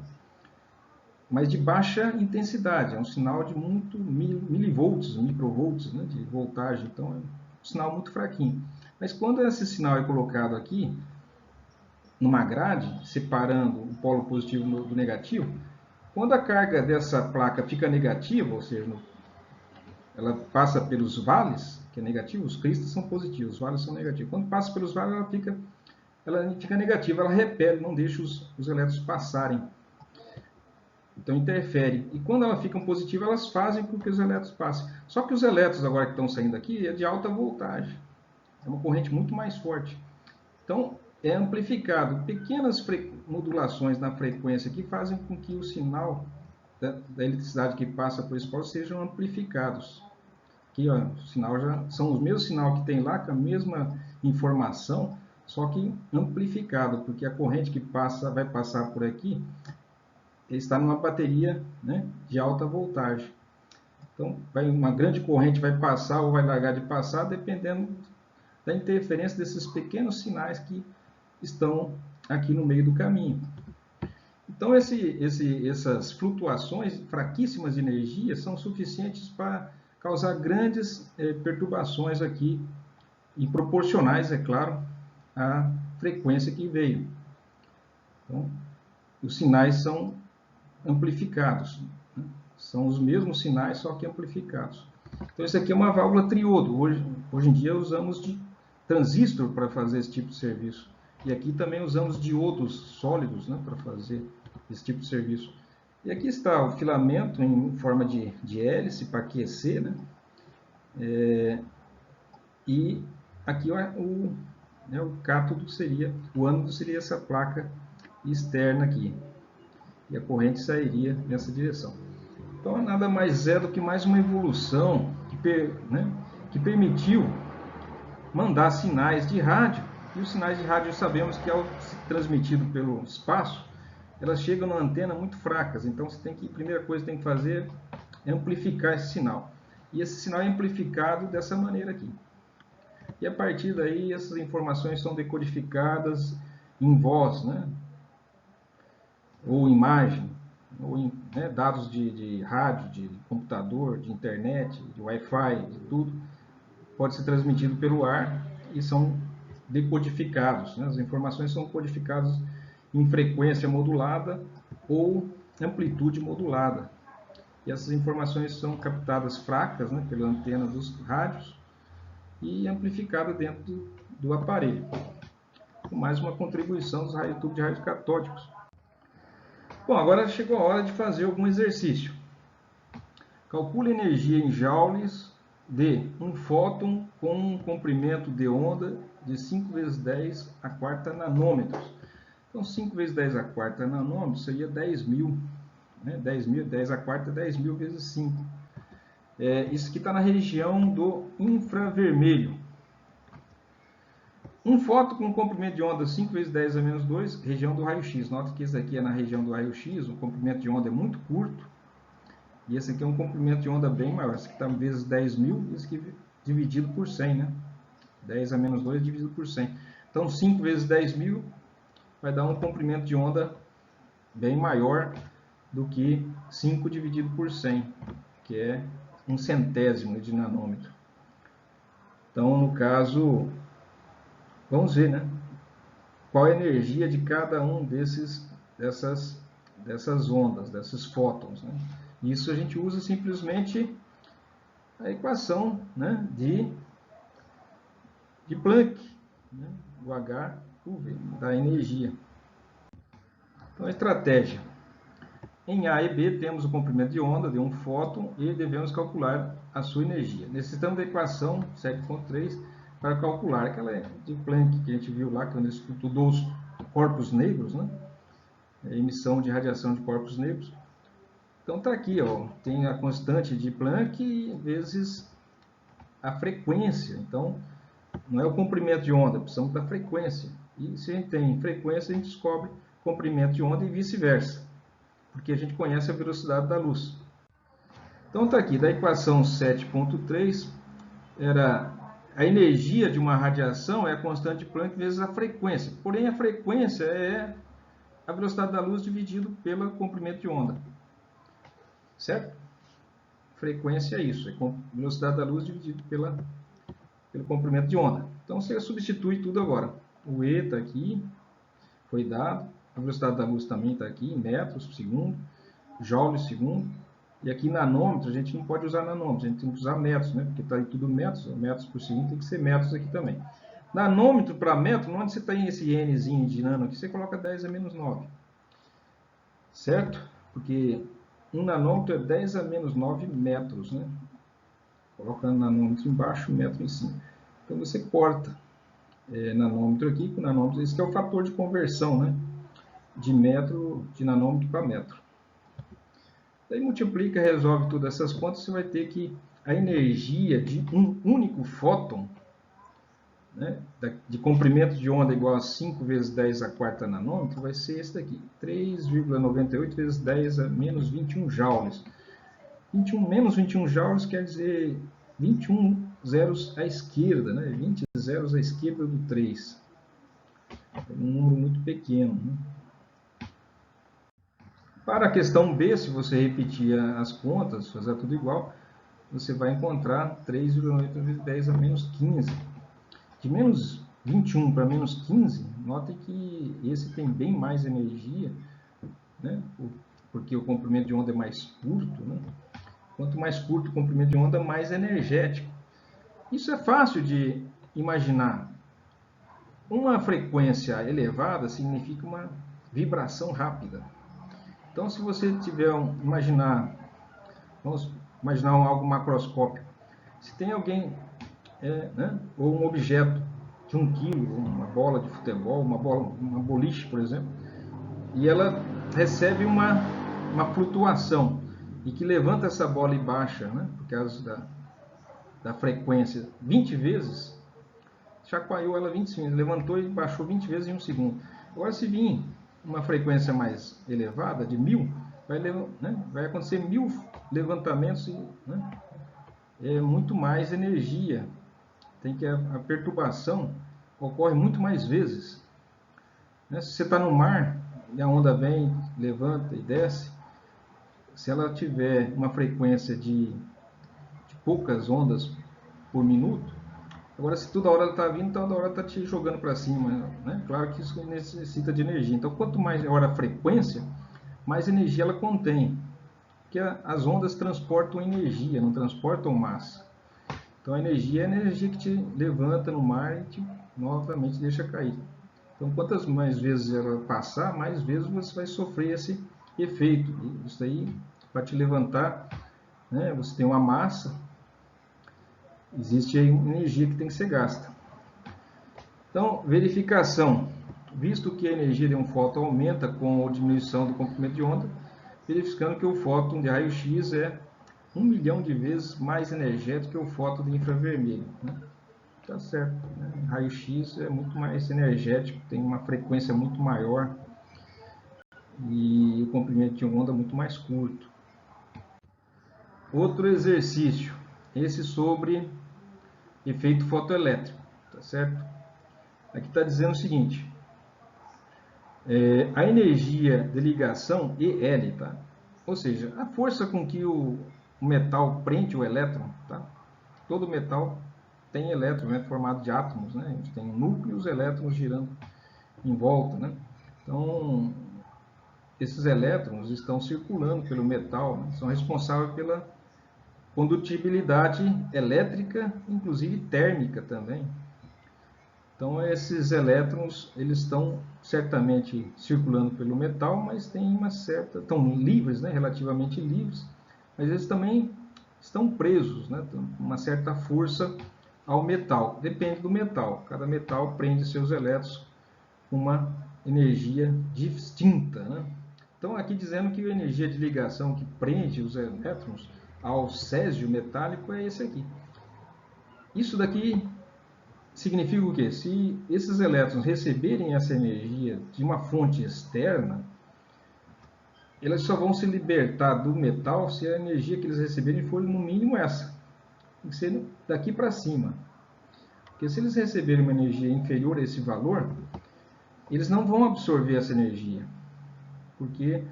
S1: mas de baixa intensidade. É um sinal de muito milivolts, microvolts, né, de voltagem. Então é um sinal muito fraquinho. Mas quando esse sinal é colocado aqui, numa grade, separando o polo positivo do negativo, quando a carga dessa placa fica negativa, ou seja, ela passa pelos vales, que é negativo, os cristais são positivos, os vales são negativos. Quando passa pelos vales, ela fica negativa, ela repele, não deixa os elétrons passarem. Então interfere. E quando ela fica positiva, elas fazem com que os elétrons passem. Só que os elétrons agora que estão saindo aqui é de alta voltagem. É uma corrente muito mais forte. Então é amplificado. Pequenas modulações na frequência aqui fazem com que o sinal da eletricidade que passa por esse polo sejam amplificados. Aqui, ó, o sinal são os mesmos sinais que tem lá, com a mesma informação, só que amplificado, porque a corrente que vai passar por aqui está numa bateria, né, de alta voltagem. Então, uma grande corrente vai passar ou vai largar de passar, dependendo da interferência desses pequenos sinais que estão aqui no meio do caminho. Então, essas flutuações fraquíssimas de energia são suficientes para causar grandes perturbações aqui, e proporcionais, é claro, à frequência que veio. Então, os sinais são amplificados, né? São os mesmos sinais, só que amplificados. Então, isso aqui é uma válvula triodo. Hoje em dia usamos de transistor para fazer esse tipo de serviço. E aqui também usamos diodos sólidos, né, para fazer esse tipo de serviço. E aqui está o filamento em forma de hélice para aquecer, né? E aqui o cátodo seria, o ânodo seria essa placa externa aqui. E a corrente sairia nessa direção. Então, nada mais é do que mais uma evolução que permitiu mandar sinais de rádio. E os sinais de rádio sabemos que, ao ser transmitido pelo espaço, elas chegam na antena muito fracas. Então, a primeira coisa que tem que fazer é amplificar esse sinal. E esse sinal é amplificado dessa maneira aqui. E a partir daí, essas informações são decodificadas em voz, né? Ou imagem, ou em dados de rádio, de computador, de internet, de Wi-Fi, de tudo. Pode ser transmitido pelo ar e são decodificados, né? As informações são codificadas em frequência modulada ou amplitude modulada. E essas informações são captadas fracas, né, pela antena dos rádios e amplificadas dentro do aparelho. Mais uma contribuição dos tubos de rádio catódicos. Bom, agora chegou a hora de fazer algum exercício. Calcule a energia em joules de um fóton com um comprimento de onda de 5 vezes 10 a quarta nanômetros. Então, 5 vezes 10 a quarta nanômetros seria 10.000. Né? 10 a quarta é 10.000 vezes 5. Isso aqui está na região do infravermelho. Um fóton com comprimento de onda 5 vezes 10 a menos 2, região do raio-x. Nota que esse aqui é na região do raio-x, o comprimento de onda é muito curto. E esse aqui é um comprimento de onda bem maior. Esse aqui está vezes 10.000, esse aqui dividido por 100, né? 10 a menos 2 dividido por 100. Então, 5 vezes 10.000 vai dar um comprimento de onda bem maior do que 5 dividido por 100, que é 1/100 de nanômetro. Então, no caso, vamos ver, né? Qual é a energia de cada um dessas ondas, desses fótons, né? Isso a gente usa simplesmente a equação, né, de Planck, né, o H, o V, da energia. Então, a estratégia. Em A e B temos o comprimento de onda de um fóton e devemos calcular a sua energia. Necessitamos da equação 7.3 para calcular aquela de Planck que a gente viu lá, quando ele estudou os corpos negros, né? A emissão de radiação de corpos negros. Então está aqui, ó, tem a constante de Planck vezes a frequência. Então, não é o comprimento de onda, precisamos da frequência. E se a gente tem frequência, a gente descobre comprimento de onda e vice-versa, porque a gente conhece a velocidade da luz. Então está aqui, da equação 7.3, era a energia de uma radiação é a constante de Planck vezes a frequência. Porém, a frequência é a velocidade da luz dividido pelo comprimento de onda. Certo? Frequência é isso, é velocidade da luz dividido pelo comprimento de onda. Então, você substitui tudo agora. O E está aqui, foi dado. A velocidade da luz também está aqui, em metros por segundo, joules por segundo. E aqui nanômetros, a gente não pode usar nanômetros, a gente tem que usar metros, né? Porque está aí tudo metros, metros por segundo, tem que ser metros aqui também. Nanômetro para metro, onde você tem esse Nzinho de nano aqui, você coloca 10 a menos 9. Certo? Porque 1 nanômetro é 10 a menos 9 metros, né? Colocando nanômetro embaixo, metro em cima. Então você corta nanômetro aqui com nanômetro. Esse que é o fator de conversão, né? De nanômetro para metro. Daí multiplica, resolve todas essas contas, você vai ter que a energia de um único fóton, né, de comprimento de onda igual a 5 vezes 10 a quarta nanômetro, vai ser esse daqui, 3,98 vezes 10 a menos 21 joules. Menos 21 joules quer dizer 21 zeros à esquerda, né? 20 zeros à esquerda do 3. É um número muito pequeno, né? Para a questão B, se você repetir as contas, fazer tudo igual, você vai encontrar 3,8 vezes 10 a menos 15. De menos 21 para menos 15, note que esse tem bem mais energia, né? Porque o comprimento de onda é mais curto, né? Quanto mais curto o comprimento de onda, mais energético. Isso é fácil de imaginar. Uma frequência elevada significa uma vibração rápida. Então, se você tiver vamos imaginar algo macroscópico. Se tem alguém, né, ou um objeto de 1 quilo, uma bola de futebol, uma boliche, por exemplo, e ela recebe uma flutuação e que levanta essa bola e baixa, né, por causa da frequência 20 vezes, chacoalhou ela 20 vezes, levantou e baixou 20 vezes em 1 segundo. Agora, se vir uma frequência mais elevada, de 1000, vai acontecer 1000 levantamentos, né? É muito mais energia. Tem que a perturbação ocorre muito mais vezes, né? Se você está no mar e a onda vem, levanta e desce, se ela tiver uma frequência de poucas ondas por minuto, agora, se toda hora ela está vindo, toda hora está te jogando para cima, né? Claro que isso necessita de energia. Então, quanto maior a frequência, mais energia ela contém. Porque as ondas transportam energia, não transportam massa. Então, a energia é a energia que te levanta no mar e te novamente deixa cair. Então, quantas mais vezes ela passar, mais vezes você vai sofrer esse efeito. Isso aí, para te levantar, né? Você tem uma massa, existe aí energia que tem que ser gasta. Então, verificação. Visto que a energia de um fóton aumenta com a diminuição do comprimento de onda, verificando que o fóton de raio-x é 1 milhão de vezes mais energético que o fóton de infravermelho, né? Tá certo, né? Raio-x é muito mais energético, tem uma frequência muito maior e o comprimento de onda muito mais curto. Outro exercício, esse sobre efeito fotoelétrico, tá certo? Aqui está dizendo o seguinte: a energia de ligação EL, tá? Ou seja, a força com que o metal prende o elétron, tá? Todo metal tem elétrons, né, formado de átomos, né? A gente tem um núcleo e os elétrons girando em volta, né? Então, esses elétrons estão circulando pelo metal, né? São responsáveis pela condutibilidade elétrica, inclusive térmica também. Então, esses elétrons, eles estão certamente circulando pelo metal, mas tem estão livres, né, relativamente livres, mas eles também estão presos, né, uma certa força ao metal. Depende do metal. Cada metal prende seus elétrons com uma energia distinta, né? Então, aqui dizendo que a energia de ligação que prende os elétrons ao césio metálico é esse aqui. Isso daqui significa o quê? Se esses elétrons receberem essa energia de uma fonte externa, eles só vão se libertar do metal se a energia que eles receberem for no mínimo essa. Tem que ser daqui para cima. Porque se eles receberem uma energia inferior a esse valor, eles não vão absorver essa energia. Porque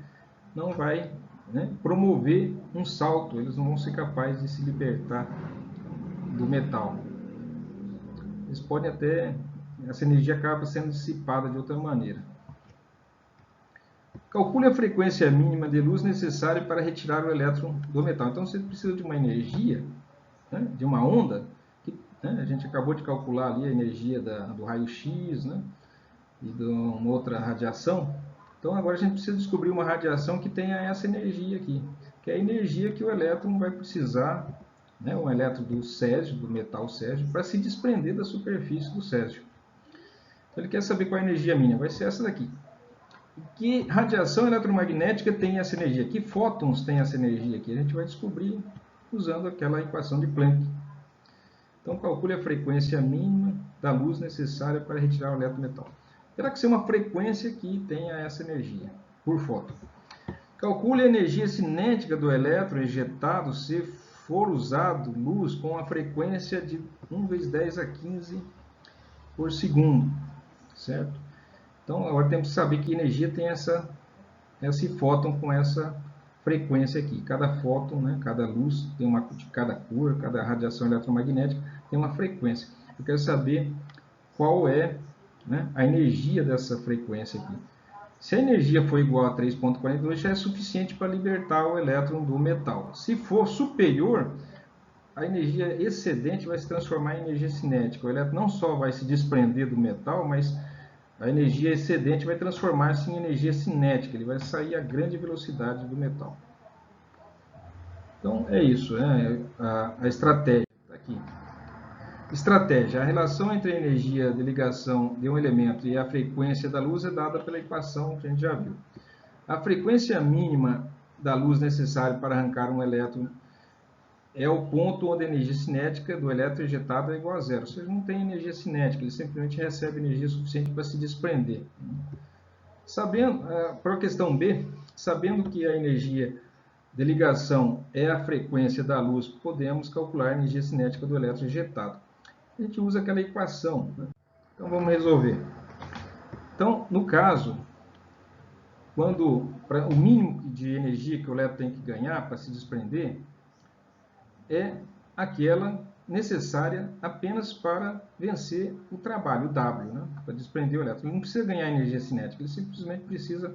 S1: não vai, né, promover um salto, eles não vão ser capazes de se libertar do metal. Eles podem até, essa energia acaba sendo dissipada de outra maneira. Calcule a frequência mínima de luz necessária para retirar o elétron do metal. Então, você precisa de uma energia, né, de uma onda, que, né, a gente acabou de calcular ali a energia do raio-x, né, e de uma outra radiação. Então, agora a gente precisa descobrir uma radiação que tenha essa energia aqui, que é a energia que o elétron vai precisar, né, um elétron do césio, do metal césio, para se desprender da superfície do césio. Então, ele quer saber qual é a energia mínima, vai ser essa daqui. Que radiação eletromagnética tem essa energia? Que fótons tem essa energia aqui? A gente vai descobrir usando aquela equação de Planck. Então, calcule a frequência mínima da luz necessária para retirar o elétron do metal. Terá que ser uma frequência que tenha essa energia, por fóton. Calcule a energia cinética do elétron injetado se for usado luz com a frequência de 1 vezes 10 a 15 por segundo, certo? Então, agora temos que saber que energia tem esse fóton com essa frequência aqui. Cada fóton, né, cada luz, tem uma de cada cor, cada radiação eletromagnética tem uma frequência. Eu quero saber qual é, né, a energia dessa frequência aqui. Se a energia for igual a 3,42, já é suficiente para libertar o elétron do metal. Se for superior, a energia excedente vai se transformar em energia cinética. O elétron não só vai se desprender do metal, mas a energia excedente vai transformar-se em energia cinética. Ele vai sair a grande velocidade do metal. Então, é isso, né? A estratégia aqui. Estratégia. A relação entre a energia de ligação de um elemento e a frequência da luz é dada pela equação que a gente já viu. A frequência mínima da luz necessária para arrancar um elétron é o ponto onde a energia cinética do elétron ejetado é igual a zero. Ou seja, não tem energia cinética, ele simplesmente recebe energia suficiente para se desprender. Para a questão B, sabendo que a energia de ligação é a frequência da luz, podemos calcular a energia cinética do elétron ejetado. A gente usa aquela equação, né? Então vamos resolver. Então, no caso, o mínimo de energia que o elétron tem que ganhar para se desprender é aquela necessária apenas para vencer o trabalho, o W, né? Para desprender o elétron. Ele não precisa ganhar energia cinética, ele simplesmente precisa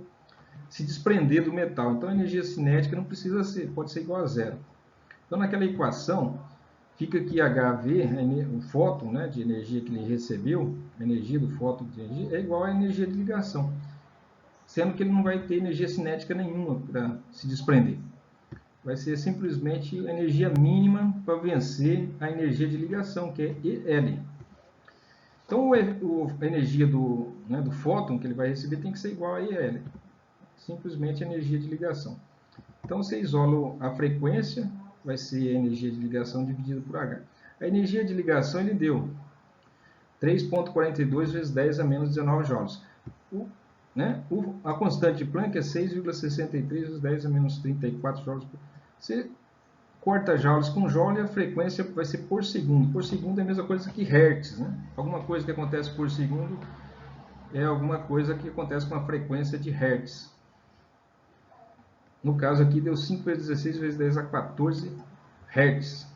S1: se desprender do metal. Então a energia cinética não precisa ser, pode ser igual a zero. Então naquela equação fica que HV, o fóton, né, de energia que ele recebeu, a energia do fóton de energia, é igual à energia de ligação, sendo que ele não vai ter energia cinética nenhuma para se desprender. Vai ser simplesmente a energia mínima para vencer a energia de ligação, que é EL. Então a energia do fóton que ele vai receber tem que ser igual a EL, simplesmente a energia de ligação. Então você isola a frequência, vai ser a energia de ligação dividida por H. A energia de ligação ele deu 3,42 vezes 10 a menos 19 joules. A constante de Planck é 6,63 vezes 10 a menos 34 joules. Você corta joules com joule e a frequência vai ser por segundo. Por segundo é a mesma coisa que hertz, né? Alguma coisa que acontece por segundo é alguma coisa que acontece com a frequência de hertz. No caso aqui deu 5 vezes 16 vezes 10 a 14 hertz.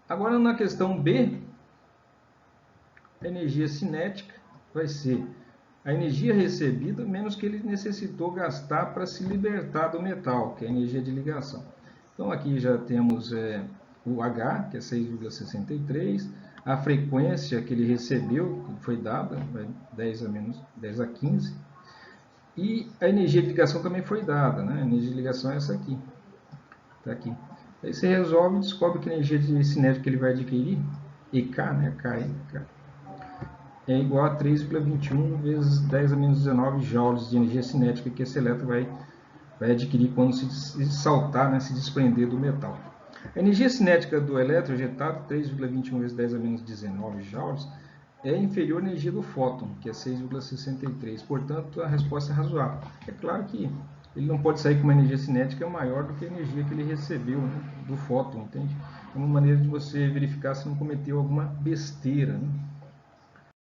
S1: Agora na questão B, a energia cinética vai ser a energia recebida menos que ele necessitou gastar para se libertar do metal, que é a energia de ligação. Então aqui já temos o H, que é 6,63, a frequência que ele recebeu, que foi dada, 10 a 15, e a energia de ligação também foi dada, né? A energia de ligação é essa aqui, está aqui. Aí você resolve e descobre que a energia cinética que ele vai adquirir, EK, né? K, é igual a 3,21 vezes 10 a menos 19 joules de energia cinética que esse elétron vai adquirir quando se saltar, né, se desprender do metal. A energia cinética do elétron ejetado, 3,21 vezes 10 a menos 19 joules, é inferior à energia do fóton, que é 6,63. Portanto, a resposta é razoável. É claro que ele não pode sair com uma energia cinética maior do que a energia que ele recebeu, né, do fóton, entende? É uma maneira de você verificar se não cometeu alguma besteira, né?